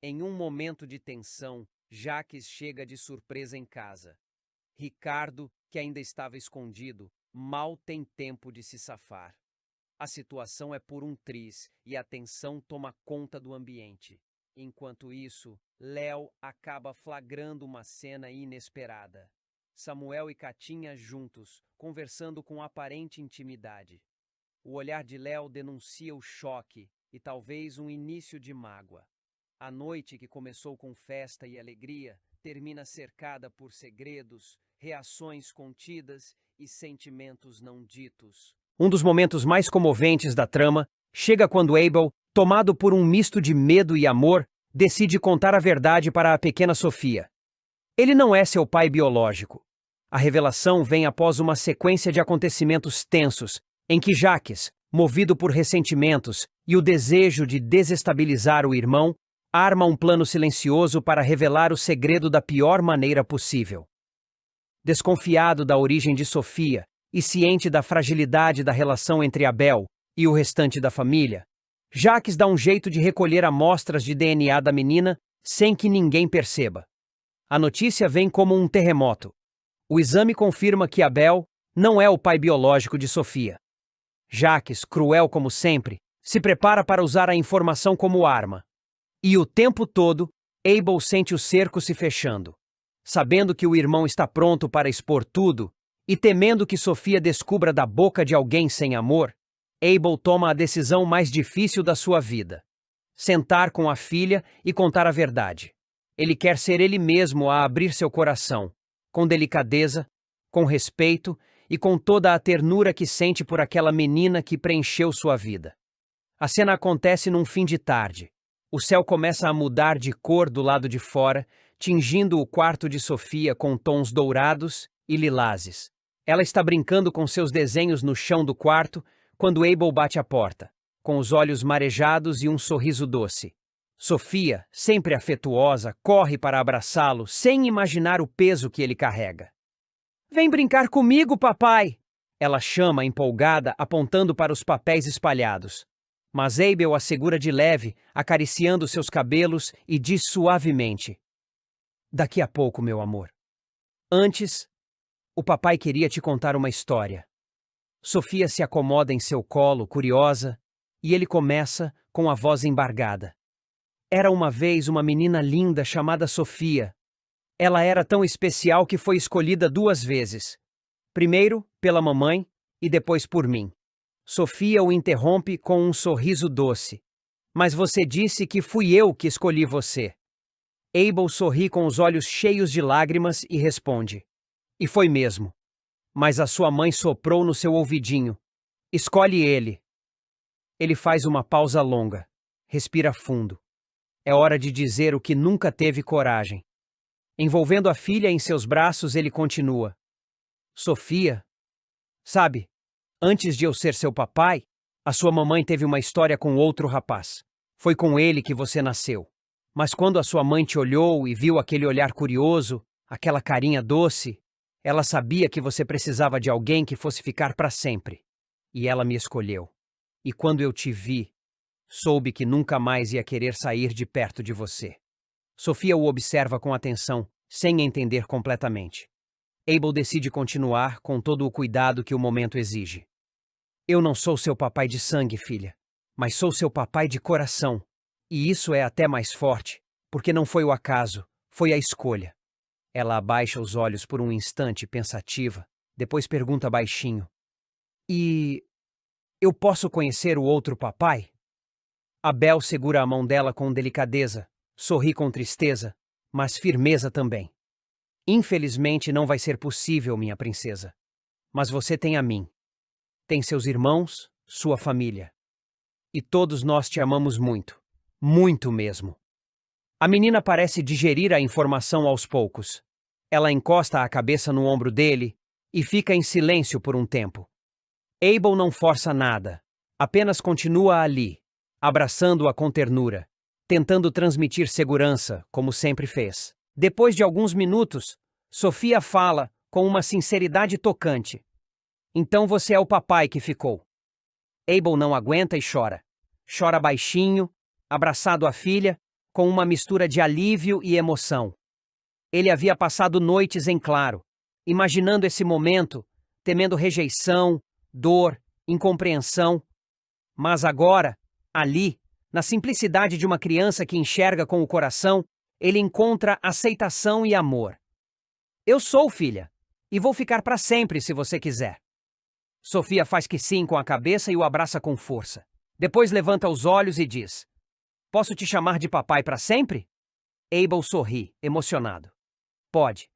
Em um momento de tensão, Jaques chega de surpresa em casa. Ricardo, que ainda estava escondido, mal tem tempo de se safar. A situação é por um triz e a tensão toma conta do ambiente. Enquanto isso, Léo acaba flagrando uma cena inesperada. Samuel e Catinha juntos, conversando com aparente intimidade. O olhar de Léo denuncia o choque e talvez um início de mágoa. A noite, que começou com festa e alegria, termina cercada por segredos, reações contidas e sentimentos não ditos. Um dos momentos mais comoventes da trama chega quando Abel, tomado por um misto de medo e amor, decide contar a verdade para a pequena Sofia. Ele não é seu pai biológico. A revelação vem após uma sequência de acontecimentos tensos, em que Jacques, movido por ressentimentos e o desejo de desestabilizar o irmão, arma um plano silencioso para revelar o segredo da pior maneira possível. Desconfiado da origem de Sofia e ciente da fragilidade da relação entre Abel e o restante da família, Jacques dá um jeito de recolher amostras de DNA da menina sem que ninguém perceba. A notícia vem como um terremoto. O exame confirma que Abel não é o pai biológico de Sofia. Jacques, cruel como sempre, se prepara para usar a informação como arma. E o tempo todo, Abel sente o cerco se fechando. Sabendo que o irmão está pronto para expor tudo, e temendo que Sofia descubra da boca de alguém sem amor, Abel toma a decisão mais difícil da sua vida: sentar com a filha e contar a verdade. Ele quer ser ele mesmo a abrir seu coração, com delicadeza, com respeito e com toda a ternura que sente por aquela menina que preencheu sua vida. A cena acontece num fim de tarde. O céu começa a mudar de cor do lado de fora, tingindo o quarto de Sofia com tons dourados e lilazes. Ela está brincando com seus desenhos no chão do quarto quando Abel bate à porta, com os olhos marejados e um sorriso doce. Sofia, sempre afetuosa, corre para abraçá-lo sem imaginar o peso que ele carrega. "Vem brincar comigo, papai!" Ela chama, empolgada, apontando para os papéis espalhados. Mas Abel a segura de leve, acariciando seus cabelos, e diz suavemente: "Daqui a pouco, meu amor. Antes, o papai queria te contar uma história." Sofia se acomoda em seu colo, curiosa, e ele começa com a voz embargada. "Era uma vez uma menina linda chamada Sofia. Ela era tão especial que foi escolhida 2 vezes. Primeiro pela mamãe e depois por mim." Sofia o interrompe com um sorriso doce. "Mas você disse que fui eu que escolhi você." Abel sorri com os olhos cheios de lágrimas e responde: "E foi mesmo. Mas a sua mãe soprou no seu ouvidinho. Escolhe ele." Ele faz uma pausa longa. Respira fundo. É hora de dizer o que nunca teve coragem. Envolvendo a filha em seus braços, ele continua: "Sofia, sabe, antes de eu ser seu papai, a sua mamãe teve uma história com outro rapaz. Foi com ele que você nasceu. Mas quando a sua mãe te olhou e viu aquele olhar curioso, aquela carinha doce, ela sabia que você precisava de alguém que fosse ficar para sempre. E ela me escolheu. E quando eu te vi, soube que nunca mais ia querer sair de perto de você." Sofia o observa com atenção, sem entender completamente. Abel decide continuar com todo o cuidado que o momento exige. "Eu não sou seu papai de sangue, filha, mas sou seu papai de coração. E isso é até mais forte, porque não foi o acaso, foi a escolha." Ela abaixa os olhos por um instante, pensativa, depois pergunta baixinho: "E eu posso conhecer o outro papai?" Abel segura a mão dela com delicadeza, sorri com tristeza, mas firmeza também. "Infelizmente não vai ser possível, minha princesa. Mas você tem a mim. Tem seus irmãos, sua família. E todos nós te amamos muito. Muito mesmo." A menina parece digerir a informação aos poucos. Ela encosta a cabeça no ombro dele e fica em silêncio por um tempo. Abel não força nada, apenas continua ali, abraçando-a com ternura, tentando transmitir segurança, como sempre fez. Depois de alguns minutos, Sofia fala com uma sinceridade tocante: "Então você é o papai que ficou." Abel não aguenta e chora. Chora baixinho, abraçado à filha, com uma mistura de alívio e emoção. Ele havia passado noites em claro, imaginando esse momento, temendo rejeição, dor, incompreensão. Mas agora, ali, na simplicidade de uma criança que enxerga com o coração, ele encontra aceitação e amor. "Eu sou, filha, e vou ficar para sempre se você quiser." Sofia faz que sim com a cabeça e o abraça com força. Depois levanta os olhos e diz: "Posso te chamar de papai para sempre?" Abel sorri, emocionado. "Pode.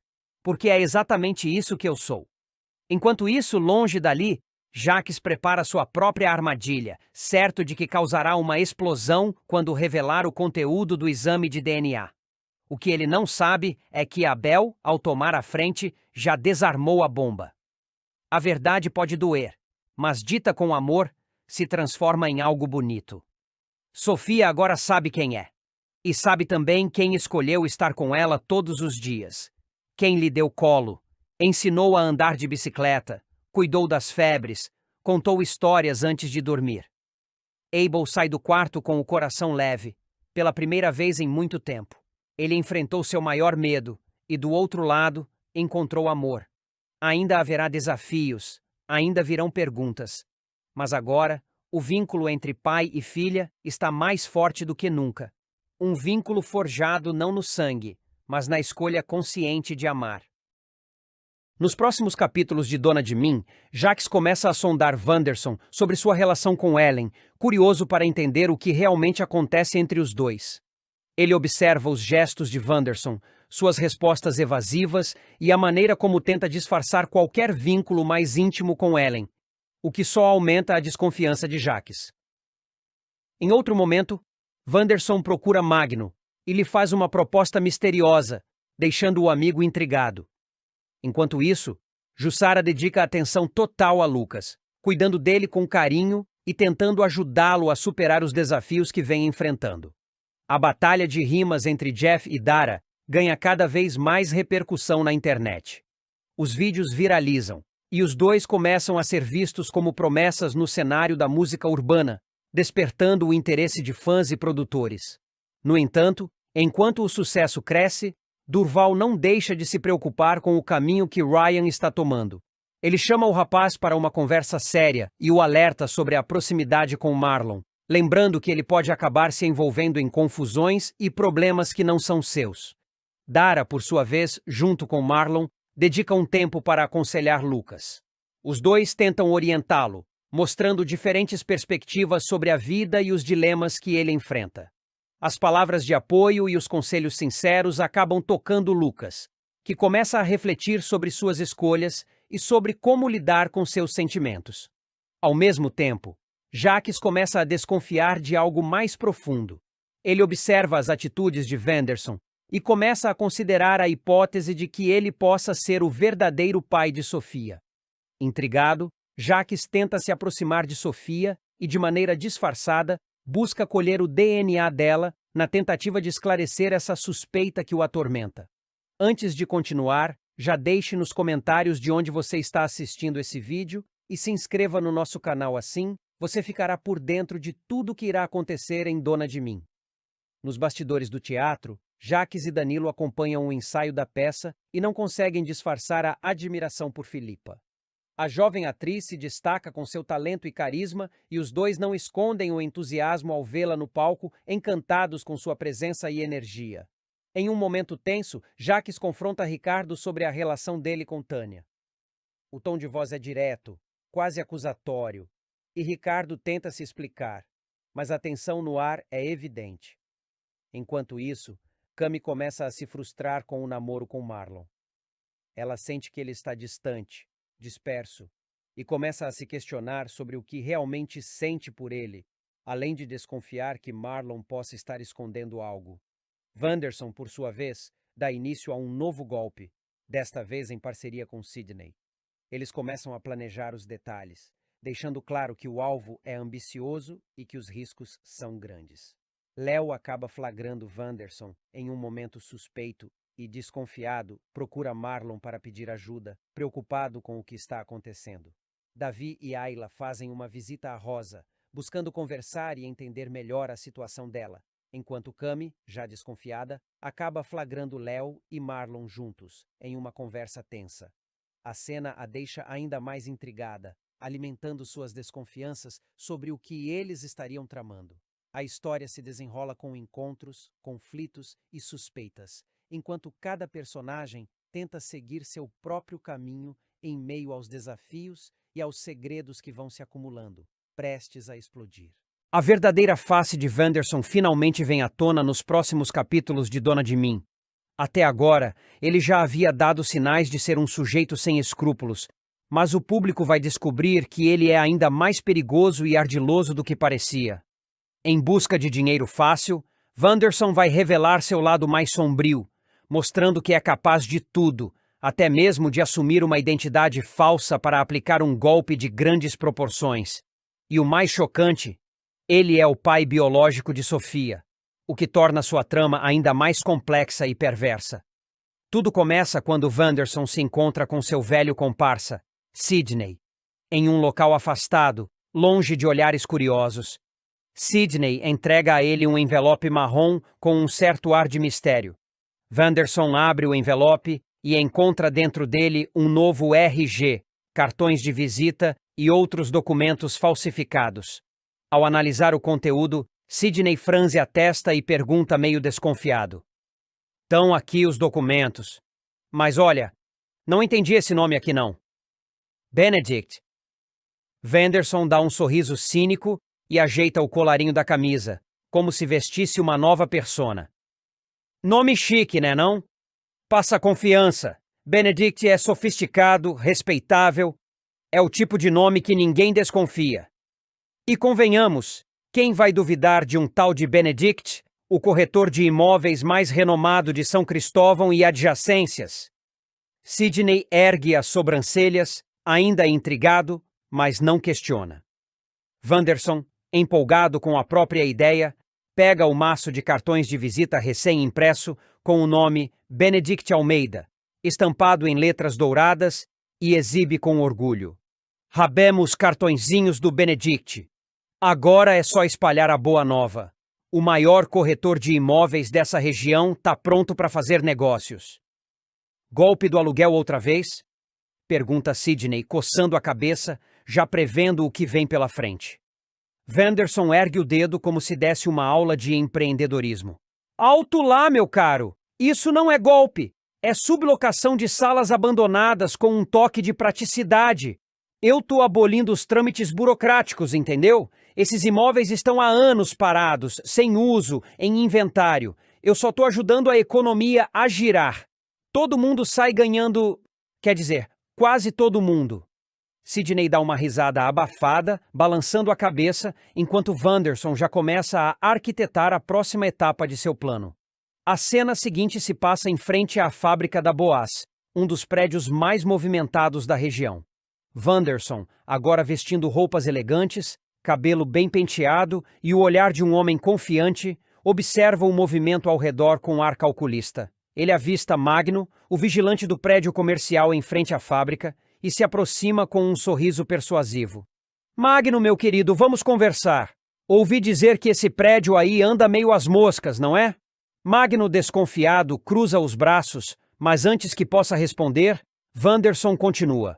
porque é exatamente isso que eu sou. Enquanto isso, longe dali, Jacques prepara sua própria armadilha, certo de que causará uma explosão quando revelar o conteúdo do exame de DNA. O que ele não sabe é que Abel, ao tomar a frente, já desarmou a bomba. A verdade pode doer, mas dita com amor, se transforma em algo bonito. Sofia agora sabe quem é. E sabe também quem escolheu estar com ela todos os dias. Quem lhe deu colo, ensinou a andar de bicicleta, cuidou das febres, contou histórias antes de dormir. Abel sai do quarto com o coração leve, pela primeira vez em muito tempo. Ele enfrentou seu maior medo e, do outro lado, encontrou amor. Ainda haverá desafios, ainda virão perguntas. Mas agora, o vínculo entre pai e filha está mais forte do que nunca. Um vínculo forjado não no sangue, mas na escolha consciente de amar. Nos próximos capítulos de Dona de Mim, Jacques começa a sondar Wanderson sobre sua relação com Ellen, curioso para entender o que realmente acontece entre os dois. Ele observa os gestos de Wanderson, suas respostas evasivas e a maneira como tenta disfarçar qualquer vínculo mais íntimo com Ellen, o que só aumenta a desconfiança de Jacques. Em outro momento, Wanderson procura Magno e lhe faz uma proposta misteriosa, deixando o amigo intrigado. Enquanto isso, Jussara dedica atenção total a Lucas, cuidando dele com carinho e tentando ajudá-lo a superar os desafios que vem enfrentando. A batalha de rimas entre Jeff e Dara ganha cada vez mais repercussão na internet. Os vídeos viralizam, e os dois começam a ser vistos como promessas no cenário da música urbana, despertando o interesse de fãs e produtores. No entanto, enquanto o sucesso cresce, Durval não deixa de se preocupar com o caminho que Ryan está tomando. Ele chama o rapaz para uma conversa séria e o alerta sobre a proximidade com Marlon, lembrando que ele pode acabar se envolvendo em confusões e problemas que não são seus. Dara, por sua vez, junto com Marlon, dedica um tempo para aconselhar Lucas. Os dois tentam orientá-lo, mostrando diferentes perspectivas sobre a vida e os dilemas que ele enfrenta. As palavras de apoio e os conselhos sinceros acabam tocando Lucas, que começa a refletir sobre suas escolhas e sobre como lidar com seus sentimentos. Ao mesmo tempo, Jacques começa a desconfiar de algo mais profundo. Ele observa as atitudes de Wanderson e começa a considerar a hipótese de que ele possa ser o verdadeiro pai de Sofia. Intrigado, Jacques tenta se aproximar de Sofia e, de maneira disfarçada, busca colher o DNA dela na tentativa de esclarecer essa suspeita que o atormenta. Antes de continuar, já deixe nos comentários de onde você está assistindo esse vídeo e se inscreva no nosso canal, assim você ficará por dentro de tudo que irá acontecer em Dona de Mim. Nos bastidores do teatro, Jacques e Danilo acompanham o ensaio da peça e não conseguem disfarçar a admiração por Filipa. A jovem atriz se destaca com seu talento e carisma e os dois não escondem o entusiasmo ao vê-la no palco, encantados com sua presença e energia. Em um momento tenso, Jacques confronta Ricardo sobre a relação dele com Tânia. O tom de voz é direto, quase acusatório, e Ricardo tenta se explicar, mas a tensão no ar é evidente. Enquanto isso, Cami começa a se frustrar com o namoro com Marlon. Ela sente que ele está distante, disperso, e começa a se questionar sobre o que realmente sente por ele, além de desconfiar que Marlon possa estar escondendo algo. Wanderson, por sua vez, dá início a um novo golpe, desta vez em parceria com Sidney. Eles começam a planejar os detalhes, deixando claro que o alvo é ambicioso e que os riscos são grandes. Léo acaba flagrando Wanderson em um momento suspeito e, desconfiado, procura Marlon para pedir ajuda, preocupado com o que está acontecendo. Davi e Ayla fazem uma visita a Rosa, buscando conversar e entender melhor a situação dela, enquanto Cami, já desconfiada, acaba flagrando Léo e Marlon juntos, em uma conversa tensa. A cena a deixa ainda mais intrigada, alimentando suas desconfianças sobre o que eles estariam tramando. A história se desenrola com encontros, conflitos e suspeitas, enquanto cada personagem tenta seguir seu próprio caminho em meio aos desafios e aos segredos que vão se acumulando, prestes a explodir. A verdadeira face de Wanderson finalmente vem à tona nos próximos capítulos de Dona de Mim. Até agora, ele já havia dado sinais de ser um sujeito sem escrúpulos, mas o público vai descobrir que ele é ainda mais perigoso e ardiloso do que parecia. Em busca de dinheiro fácil, Wanderson vai revelar seu lado mais sombrio, mostrando que é capaz de tudo, até mesmo de assumir uma identidade falsa para aplicar um golpe de grandes proporções. E o mais chocante, ele é o pai biológico de Sofia, o que torna sua trama ainda mais complexa e perversa. Tudo começa quando Wanderson se encontra com seu velho comparsa, Sidney, em um local afastado, longe de olhares curiosos. Sidney entrega a ele um envelope marrom com um certo ar de mistério. Wanderson abre o envelope e encontra dentro dele um novo RG, cartões de visita e outros documentos falsificados. Ao analisar o conteúdo, Sidney franze a testa e pergunta meio desconfiado: "Estão aqui os documentos. Mas olha, não entendi esse nome aqui não." "Benedict." Wanderson dá um sorriso cínico e ajeita o colarinho da camisa, como se vestisse uma nova persona. "Nome chique, né não? Passa confiança. Benedict é sofisticado, respeitável. É o tipo de nome que ninguém desconfia. E convenhamos, quem vai duvidar de um tal de Benedict, o corretor de imóveis mais renomado de São Cristóvão e adjacências?" Sidney ergue as sobrancelhas, ainda intrigado, mas não questiona. Wanderson, empolgado com a própria ideia, pega o maço de cartões de visita recém-impresso com o nome Benedict Almeida, estampado em letras douradas, e exibe com orgulho. "Rabemos cartõezinhos do Benedict. Agora é só espalhar a boa nova. O maior corretor de imóveis dessa região tá pronto para fazer negócios." "Golpe do aluguel outra vez?" pergunta Sidney, coçando a cabeça, já prevendo o que vem pela frente. Wanderson ergue o dedo como se desse uma aula de empreendedorismo. "Alto lá, meu caro! Isso não é golpe! É sublocação de salas abandonadas com um toque de praticidade. Eu tô abolindo os trâmites burocráticos, entendeu? Esses imóveis estão há anos parados, sem uso, em inventário. Eu só tô ajudando a economia a girar. Todo mundo sai ganhando... Quer dizer, quase todo mundo." Sidney dá uma risada abafada, balançando a cabeça, enquanto Wanderson já começa a arquitetar a próxima etapa de seu plano. A cena seguinte se passa em frente à fábrica da Boaz, um dos prédios mais movimentados da região. Wanderson, agora vestindo roupas elegantes, cabelo bem penteado e o olhar de um homem confiante, observa o movimento ao redor com ar calculista. Ele avista Magno, o vigilante do prédio comercial em frente à fábrica, e se aproxima com um sorriso persuasivo. "Magno, meu querido, vamos conversar. Ouvi dizer que esse prédio aí anda meio às moscas, não é?" Magno, desconfiado, cruza os braços, mas antes que possa responder, Wanderson continua.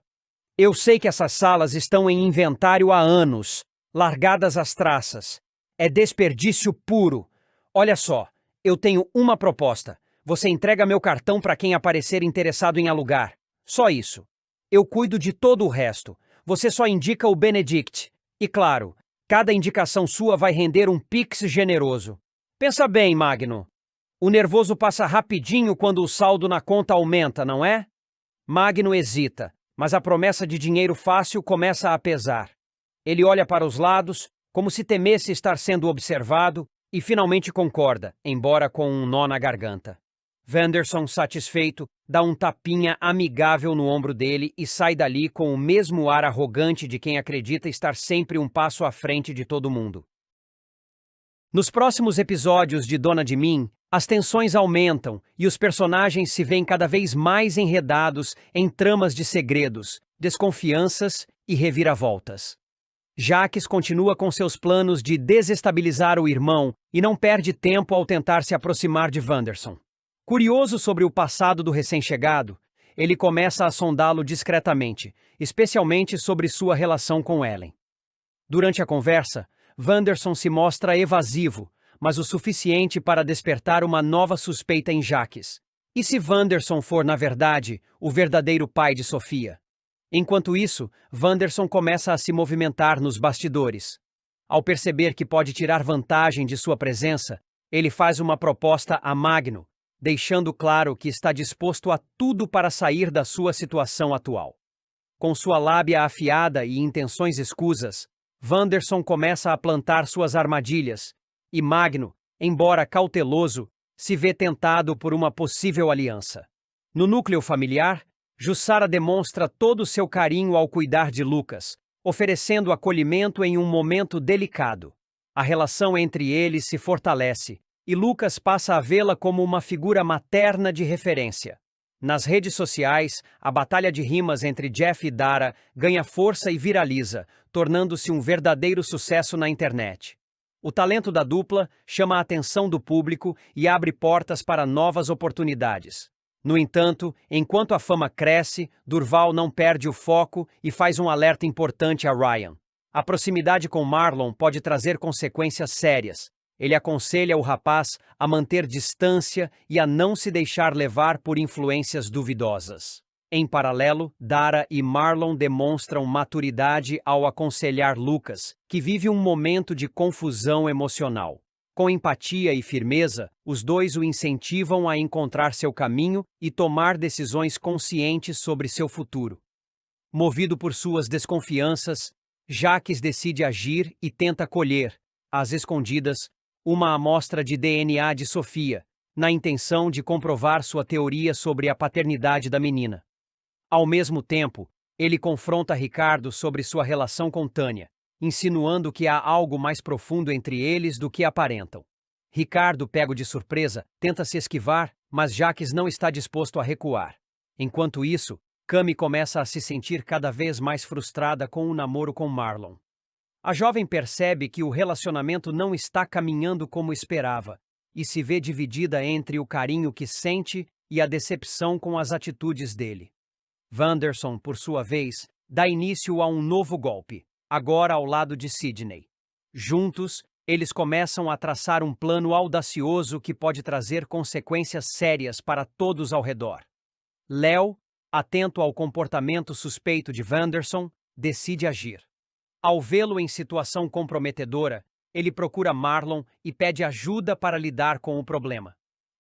"Eu sei que essas salas estão em inventário há anos, largadas às traças. É desperdício puro. Olha só, eu tenho uma proposta. Você entrega meu cartão para quem aparecer interessado em alugar. Só isso. Eu cuido de todo o resto. Você só indica o Benedict. E claro, cada indicação sua vai render um pix generoso. Pensa bem, Magno. O nervoso passa rapidinho quando o saldo na conta aumenta, não é?" Magno hesita, mas a promessa de dinheiro fácil começa a pesar. Ele olha para os lados, como se temesse estar sendo observado, e finalmente concorda, embora com um nó na garganta. Wanderson, satisfeito, dá um tapinha amigável no ombro dele e sai dali com o mesmo ar arrogante de quem acredita estar sempre um passo à frente de todo mundo. Nos próximos episódios de Dona de Mim, as tensões aumentam e os personagens se veem cada vez mais enredados em tramas de segredos, desconfianças e reviravoltas. Jacques continua com seus planos de desestabilizar o irmão e não perde tempo ao tentar se aproximar de Wanderson. Curioso sobre o passado do recém-chegado, ele começa a sondá-lo discretamente, especialmente sobre sua relação com Ellen. Durante a conversa, Wanderson se mostra evasivo, mas o suficiente para despertar uma nova suspeita em Jacques. E se Wanderson for, na verdade, o verdadeiro pai de Sofia? Enquanto isso, Wanderson começa a se movimentar nos bastidores. Ao perceber que pode tirar vantagem de sua presença, ele faz uma proposta a Magno, deixando claro que está disposto a tudo para sair da sua situação atual. Com sua lábia afiada e intenções escusas, Wanderson começa a plantar suas armadilhas, e Magno, embora cauteloso, se vê tentado por uma possível aliança. No núcleo familiar, Jussara demonstra todo o seu carinho ao cuidar de Lucas, oferecendo acolhimento em um momento delicado. A relação entre eles se fortalece, e Lucas passa a vê-la como uma figura materna de referência. Nas redes sociais, a batalha de rimas entre Jeff e Dara ganha força e viraliza, tornando-se um verdadeiro sucesso na internet. O talento da dupla chama a atenção do público e abre portas para novas oportunidades. No entanto, enquanto a fama cresce, Durval não perde o foco e faz um alerta importante a Ryan. A proximidade com Marlon pode trazer consequências sérias. Ele aconselha o rapaz a manter distância e a não se deixar levar por influências duvidosas. Em paralelo, Dara e Marlon demonstram maturidade ao aconselhar Lucas, que vive um momento de confusão emocional. Com empatia e firmeza, os dois o incentivam a encontrar seu caminho e tomar decisões conscientes sobre seu futuro. Movido por suas desconfianças, Jacques decide agir e tenta colher, às escondidas, uma amostra de DNA de Sofia, na intenção de comprovar sua teoria sobre a paternidade da menina. Ao mesmo tempo, ele confronta Ricardo sobre sua relação com Tânia, insinuando que há algo mais profundo entre eles do que aparentam. Ricardo, pego de surpresa, tenta se esquivar, mas Jacques não está disposto a recuar. Enquanto isso, Cami começa a se sentir cada vez mais frustrada com o namoro com Marlon. A jovem percebe que o relacionamento não está caminhando como esperava, e se vê dividida entre o carinho que sente e a decepção com as atitudes dele. Wanderson, por sua vez, dá início a um novo golpe, agora ao lado de Sidney. Juntos, eles começam a traçar um plano audacioso que pode trazer consequências sérias para todos ao redor. Léo, atento ao comportamento suspeito de Wanderson, decide agir. Ao vê-lo em situação comprometedora, ele procura Marlon e pede ajuda para lidar com o problema.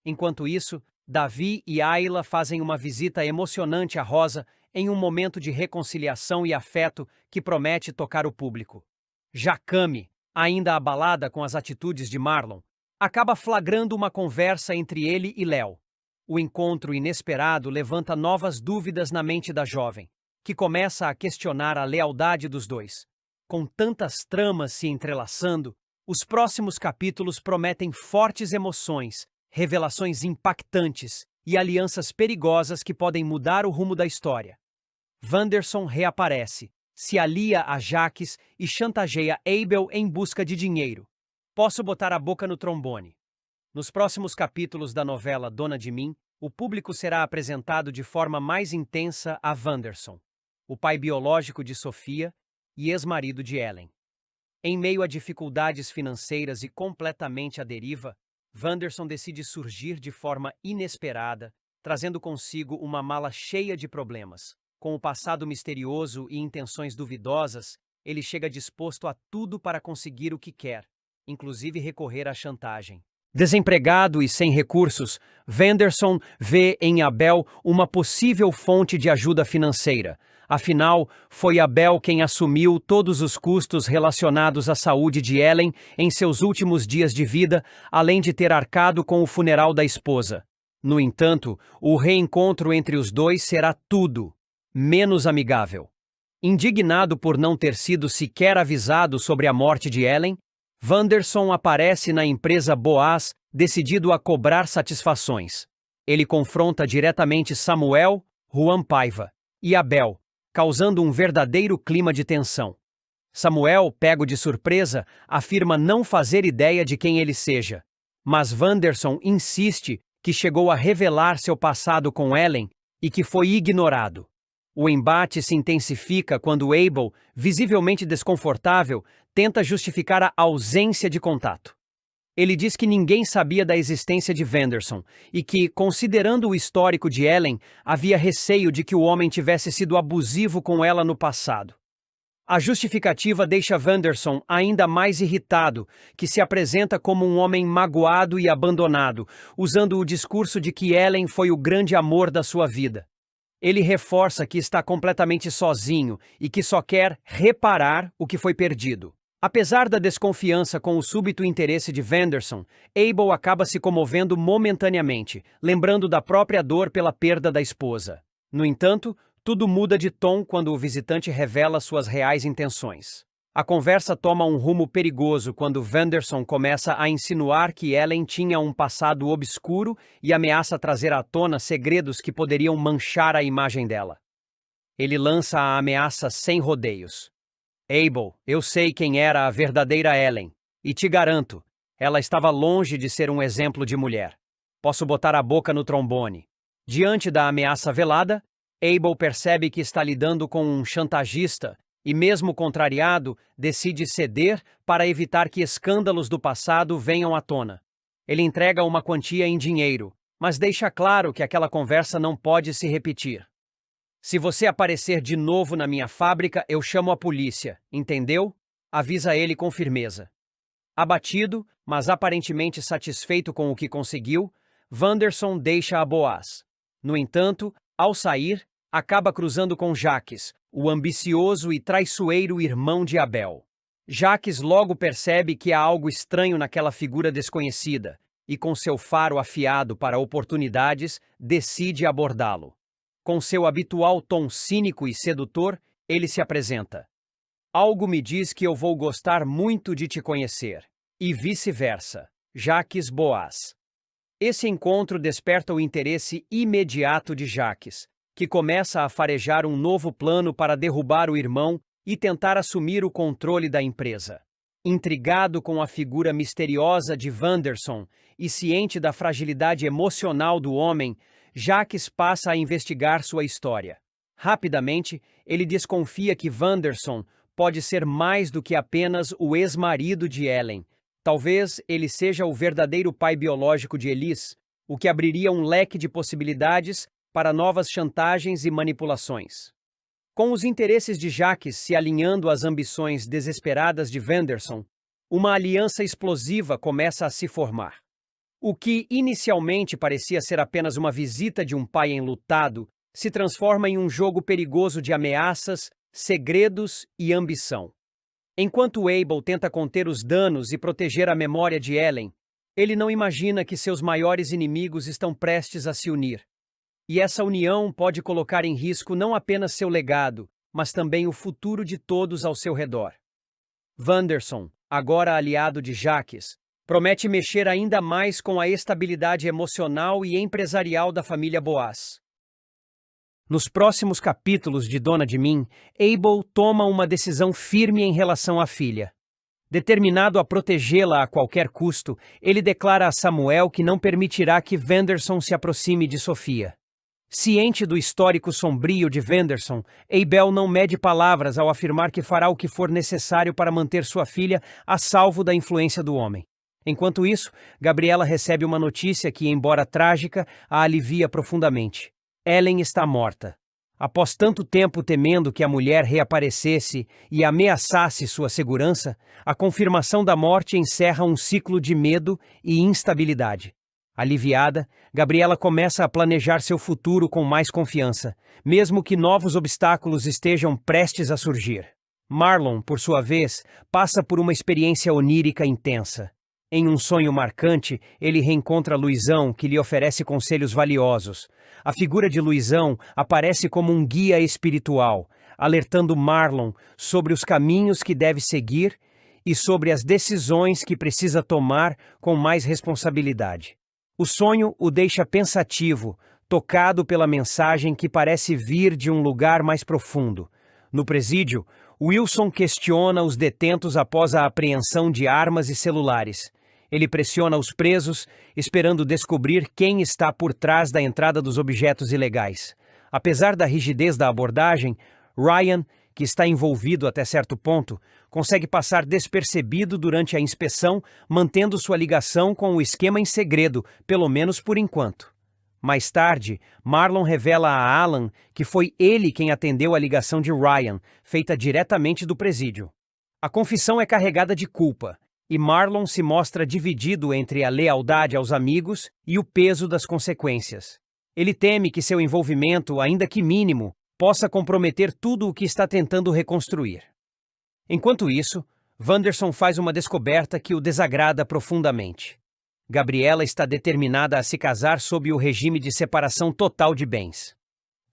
Enquanto isso, Davi e Ayla fazem uma visita emocionante a Rosa em um momento de reconciliação e afeto que promete tocar o público. Já Cami, ainda abalada com as atitudes de Marlon, acaba flagrando uma conversa entre ele e Léo. O encontro inesperado levanta novas dúvidas na mente da jovem, que começa a questionar a lealdade dos dois. Com tantas tramas se entrelaçando, os próximos capítulos prometem fortes emoções, revelações impactantes e alianças perigosas que podem mudar o rumo da história. Wanderson reaparece, se alia a Jacques e chantageia Abel em busca de dinheiro. Posso botar a boca no trombone. Nos próximos capítulos da novela Dona de Mim, o público será apresentado de forma mais intensa a Wanderson, o pai biológico de Sofia e ex-marido de Ellen. Em meio a dificuldades financeiras e completamente à deriva, Wanderson decide surgir de forma inesperada, trazendo consigo uma mala cheia de problemas. Com o passado misterioso e intenções duvidosas, ele chega disposto a tudo para conseguir o que quer, inclusive recorrer à chantagem. Desempregado e sem recursos, Wanderson vê em Abel uma possível fonte de ajuda financeira. Afinal, foi Abel quem assumiu todos os custos relacionados à saúde de Ellen em seus últimos dias de vida, além de ter arcado com o funeral da esposa. No entanto, o reencontro entre os dois será tudo menos amigável. Indignado por não ter sido sequer avisado sobre a morte de Ellen, Wanderson aparece na empresa Boaz, decidido a cobrar satisfações. Ele confronta diretamente Samuel, Juan Paiva e Abel, causando um verdadeiro clima de tensão. Samuel, pego de surpresa, afirma não fazer ideia de quem ele seja, mas Wanderson insiste que chegou a revelar seu passado com Ellen e que foi ignorado. O embate se intensifica quando Abel, visivelmente desconfortável, tenta justificar a ausência de contato. Ele diz que ninguém sabia da existência de Wanderson e que, considerando o histórico de Ellen, havia receio de que o homem tivesse sido abusivo com ela no passado. A justificativa deixa Vanderson ainda mais irritado, que se apresenta como um homem magoado e abandonado, usando o discurso de que Ellen foi o grande amor da sua vida. Ele reforça que está completamente sozinho e que só quer reparar o que foi perdido. Apesar da desconfiança com o súbito interesse de Vanderson, Abel acaba se comovendo momentaneamente, lembrando da própria dor pela perda da esposa. No entanto, tudo muda de tom quando o visitante revela suas reais intenções. A conversa toma um rumo perigoso quando Vanderson começa a insinuar que Ellen tinha um passado obscuro e ameaça trazer à tona segredos que poderiam manchar a imagem dela. Ele lança a ameaça sem rodeios. Abel, eu sei quem era a verdadeira Ellen, e te garanto, ela estava longe de ser um exemplo de mulher. Posso botar a boca no trombone. Diante da ameaça velada, Abel percebe que está lidando com um chantagista e, mesmo contrariado, decide ceder para evitar que escândalos do passado venham à tona. Ele entrega uma quantia em dinheiro, mas deixa claro que aquela conversa não pode se repetir. Se você aparecer de novo na minha fábrica, eu chamo a polícia, entendeu? Avisa ele com firmeza. Abatido, mas aparentemente satisfeito com o que conseguiu, Vanderson deixa a Boaz. No entanto, ao sair, acaba cruzando com Jacques, o ambicioso e traiçoeiro irmão de Abel. Jacques logo percebe que há algo estranho naquela figura desconhecida e, com seu faro afiado para oportunidades, decide abordá-lo. Com seu habitual tom cínico e sedutor, ele se apresenta. Algo me diz que eu vou gostar muito de te conhecer. E vice-versa. Jacques Boaz. Esse encontro desperta o interesse imediato de Jacques, que começa a farejar um novo plano para derrubar o irmão e tentar assumir o controle da empresa. Intrigado com a figura misteriosa de Vanderson e ciente da fragilidade emocional do homem, Jacques passa a investigar sua história. Rapidamente, ele desconfia que Vanderson pode ser mais do que apenas o ex-marido de Ellen. Talvez ele seja o verdadeiro pai biológico de Elise, o que abriria um leque de possibilidades para novas chantagens e manipulações. Com os interesses de Jacques se alinhando às ambições desesperadas de Vanderson, uma aliança explosiva começa a se formar. O que inicialmente parecia ser apenas uma visita de um pai enlutado se transforma em um jogo perigoso de ameaças, segredos e ambição. Enquanto Abel tenta conter os danos e proteger a memória de Ellen, ele não imagina que seus maiores inimigos estão prestes a se unir. E essa união pode colocar em risco não apenas seu legado, mas também o futuro de todos ao seu redor. Vanderson, agora aliado de Jacques, promete mexer ainda mais com a estabilidade emocional e empresarial da família Boaz. Nos próximos capítulos de Dona de Mim, Abel toma uma decisão firme em relação à filha. Determinado a protegê-la a qualquer custo, ele declara a Samuel que não permitirá que Vanderson se aproxime de Sofia. Ciente do histórico sombrio de Vanderson, Abel não mede palavras ao afirmar que fará o que for necessário para manter sua filha a salvo da influência do homem. Enquanto isso, Gabriela recebe uma notícia que, embora trágica, a alivia profundamente. Ellen está morta. Após tanto tempo temendo que a mulher reaparecesse e ameaçasse sua segurança, a confirmação da morte encerra um ciclo de medo e instabilidade. Aliviada, Gabriela começa a planejar seu futuro com mais confiança, mesmo que novos obstáculos estejam prestes a surgir. Marlon, por sua vez, passa por uma experiência onírica intensa. Em um sonho marcante, ele reencontra Luizão, que lhe oferece conselhos valiosos. A figura de Luizão aparece como um guia espiritual, alertando Marlon sobre os caminhos que deve seguir e sobre as decisões que precisa tomar com mais responsabilidade. O sonho o deixa pensativo, tocado pela mensagem que parece vir de um lugar mais profundo. No presídio, Wilson questiona os detentos após a apreensão de armas e celulares. Ele pressiona os presos, esperando descobrir quem está por trás da entrada dos objetos ilegais. Apesar da rigidez da abordagem, Ryan, que está envolvido até certo ponto, consegue passar despercebido durante a inspeção, mantendo sua ligação com o esquema em segredo, pelo menos por enquanto. Mais tarde, Marlon revela a Alan que foi ele quem atendeu a ligação de Ryan, feita diretamente do presídio. A confissão é carregada de culpa, e Marlon se mostra dividido entre a lealdade aos amigos e o peso das consequências. Ele teme que seu envolvimento, ainda que mínimo, possa comprometer tudo o que está tentando reconstruir. Enquanto isso, Vanderson faz uma descoberta que o desagrada profundamente. Gabriela está determinada a se casar sob o regime de separação total de bens.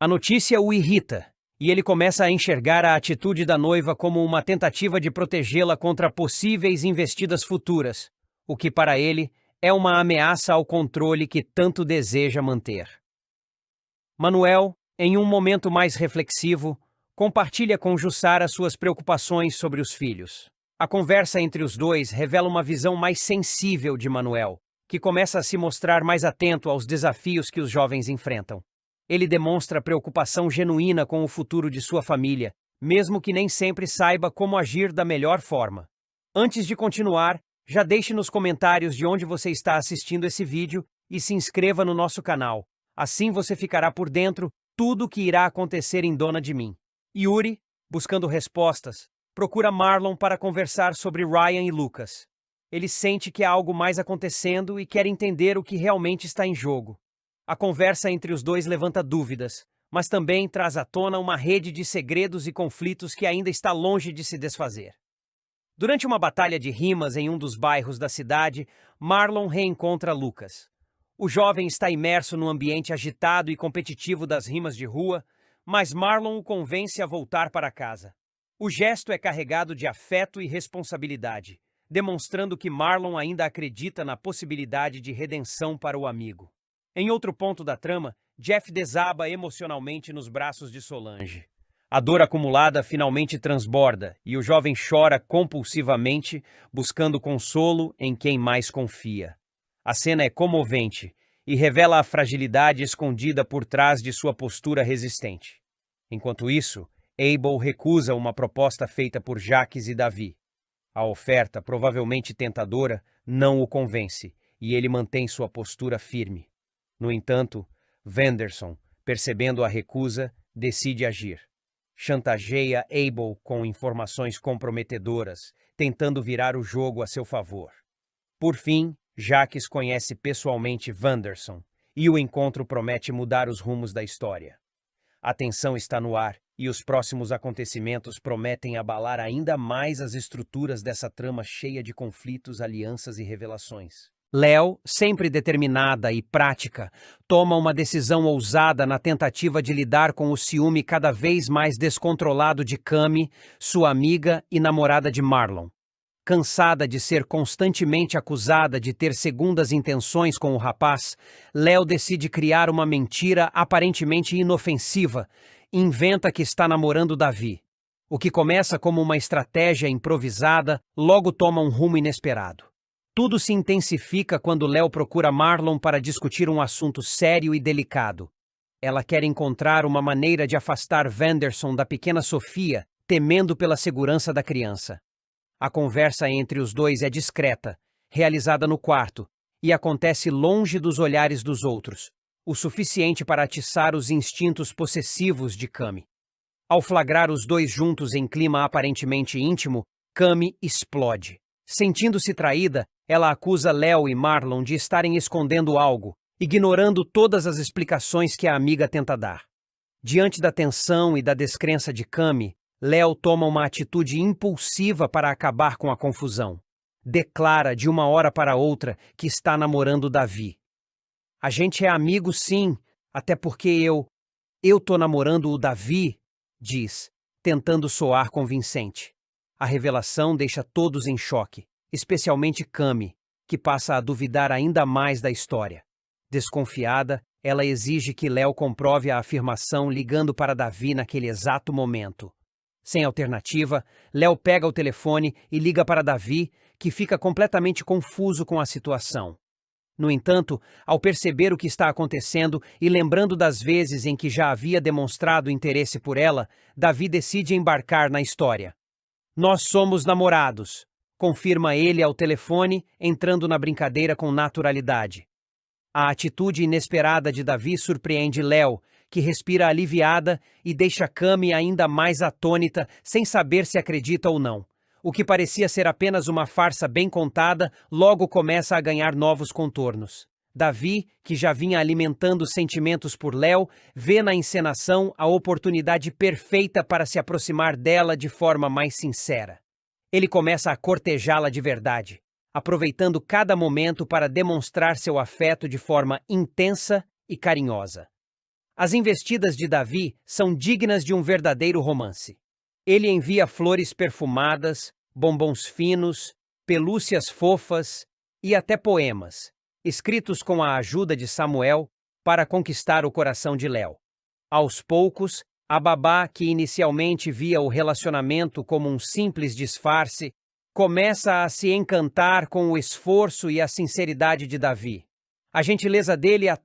A notícia o irrita, e ele começa a enxergar a atitude da noiva como uma tentativa de protegê-la contra possíveis investidas futuras, o que para ele é uma ameaça ao controle que tanto deseja manter. Manuel, em um momento mais reflexivo, compartilha com Jussara suas preocupações sobre os filhos. A conversa entre os dois revela uma visão mais sensível de Manuel, que começa a se mostrar mais atento aos desafios que os jovens enfrentam. Ele demonstra preocupação genuína com o futuro de sua família, mesmo que nem sempre saiba como agir da melhor forma. Antes de continuar, já deixe nos comentários de onde você está assistindo esse vídeo e se inscreva no nosso canal. Assim você ficará por dentro tudo o que irá acontecer em Dona de Mim. Yuri, buscando respostas, procura Marlon para conversar sobre Ryan e Lucas. Ele sente que há algo mais acontecendo e quer entender o que realmente está em jogo. A conversa entre os dois levanta dúvidas, mas também traz à tona uma rede de segredos e conflitos que ainda está longe de se desfazer. Durante uma batalha de rimas em um dos bairros da cidade, Marlon reencontra Lucas. O jovem está imerso no ambiente agitado e competitivo das rimas de rua, mas Marlon o convence a voltar para casa. O gesto é carregado de afeto e responsabilidade, demonstrando que Marlon ainda acredita na possibilidade de redenção para o amigo. Em outro ponto da trama, Jeff desaba emocionalmente nos braços de Solange. A dor acumulada finalmente transborda e o jovem chora compulsivamente, buscando consolo em quem mais confia. A cena é comovente e revela a fragilidade escondida por trás de sua postura resistente. Enquanto isso, Abel recusa uma proposta feita por Jacques e Davi. A oferta, provavelmente tentadora, não o convence e ele mantém sua postura firme. No entanto, Vanderson, percebendo a recusa, decide agir. Chantageia Abel com informações comprometedoras, tentando virar o jogo a seu favor. Por fim, Jacques conhece pessoalmente Vanderson, e o encontro promete mudar os rumos da história. A tensão está no ar, e os próximos acontecimentos prometem abalar ainda mais as estruturas dessa trama cheia de conflitos, alianças e revelações. Léo, sempre determinada e prática, toma uma decisão ousada na tentativa de lidar com o ciúme cada vez mais descontrolado de Cami, sua amiga e namorada de Marlon. Cansada de ser constantemente acusada de ter segundas intenções com o rapaz, Léo decide criar uma mentira aparentemente inofensiva e inventa que está namorando Davi. O que começa como uma estratégia improvisada, logo toma um rumo inesperado. Tudo se intensifica quando Léo procura Marlon para discutir um assunto sério e delicado. Ela quer encontrar uma maneira de afastar Vanderson da pequena Sofia, temendo pela segurança da criança. A conversa entre os dois é discreta, realizada no quarto, e acontece longe dos olhares dos outros, o suficiente para atiçar os instintos possessivos de Cami. Ao flagrar os dois juntos em clima aparentemente íntimo, Cami explode. Sentindo-se traída, ela acusa Léo e Marlon de estarem escondendo algo, ignorando todas as explicações que a amiga tenta dar. Diante da tensão e da descrença de Cami, Léo toma uma atitude impulsiva para acabar com a confusão. Declara de uma hora para outra que está namorando Davi. A gente é amigo sim, até porque eu tô namorando o Davi, diz, tentando soar convincente. A revelação deixa todos em choque, especialmente Cami, que passa a duvidar ainda mais da história. Desconfiada, ela exige que Léo comprove a afirmação ligando para Davi naquele exato momento. Sem alternativa, Léo pega o telefone e liga para Davi, que fica completamente confuso com a situação. No entanto, ao perceber o que está acontecendo e lembrando das vezes em que já havia demonstrado interesse por ela, Davi decide embarcar na história. Nós somos namorados, confirma ele ao telefone, entrando na brincadeira com naturalidade. A atitude inesperada de Davi surpreende Léo, que respira aliviada e deixa Cami ainda mais atônita, sem saber se acredita ou não. O que parecia ser apenas uma farsa bem contada, logo começa a ganhar novos contornos. Davi, que já vinha alimentando sentimentos por Léo, vê na encenação a oportunidade perfeita para se aproximar dela de forma mais sincera. Ele começa a cortejá-la de verdade, aproveitando cada momento para demonstrar seu afeto de forma intensa e carinhosa. As investidas de Davi são dignas de um verdadeiro romance. Ele envia flores perfumadas, bombons finos, pelúcias fofas e até poemas, escritos com a ajuda de Samuel, para conquistar o coração de Léo. Aos poucos, a babá, que inicialmente via o relacionamento como um simples disfarce, começa a se encantar com o esforço e a sinceridade de Davi. A gentileza dele a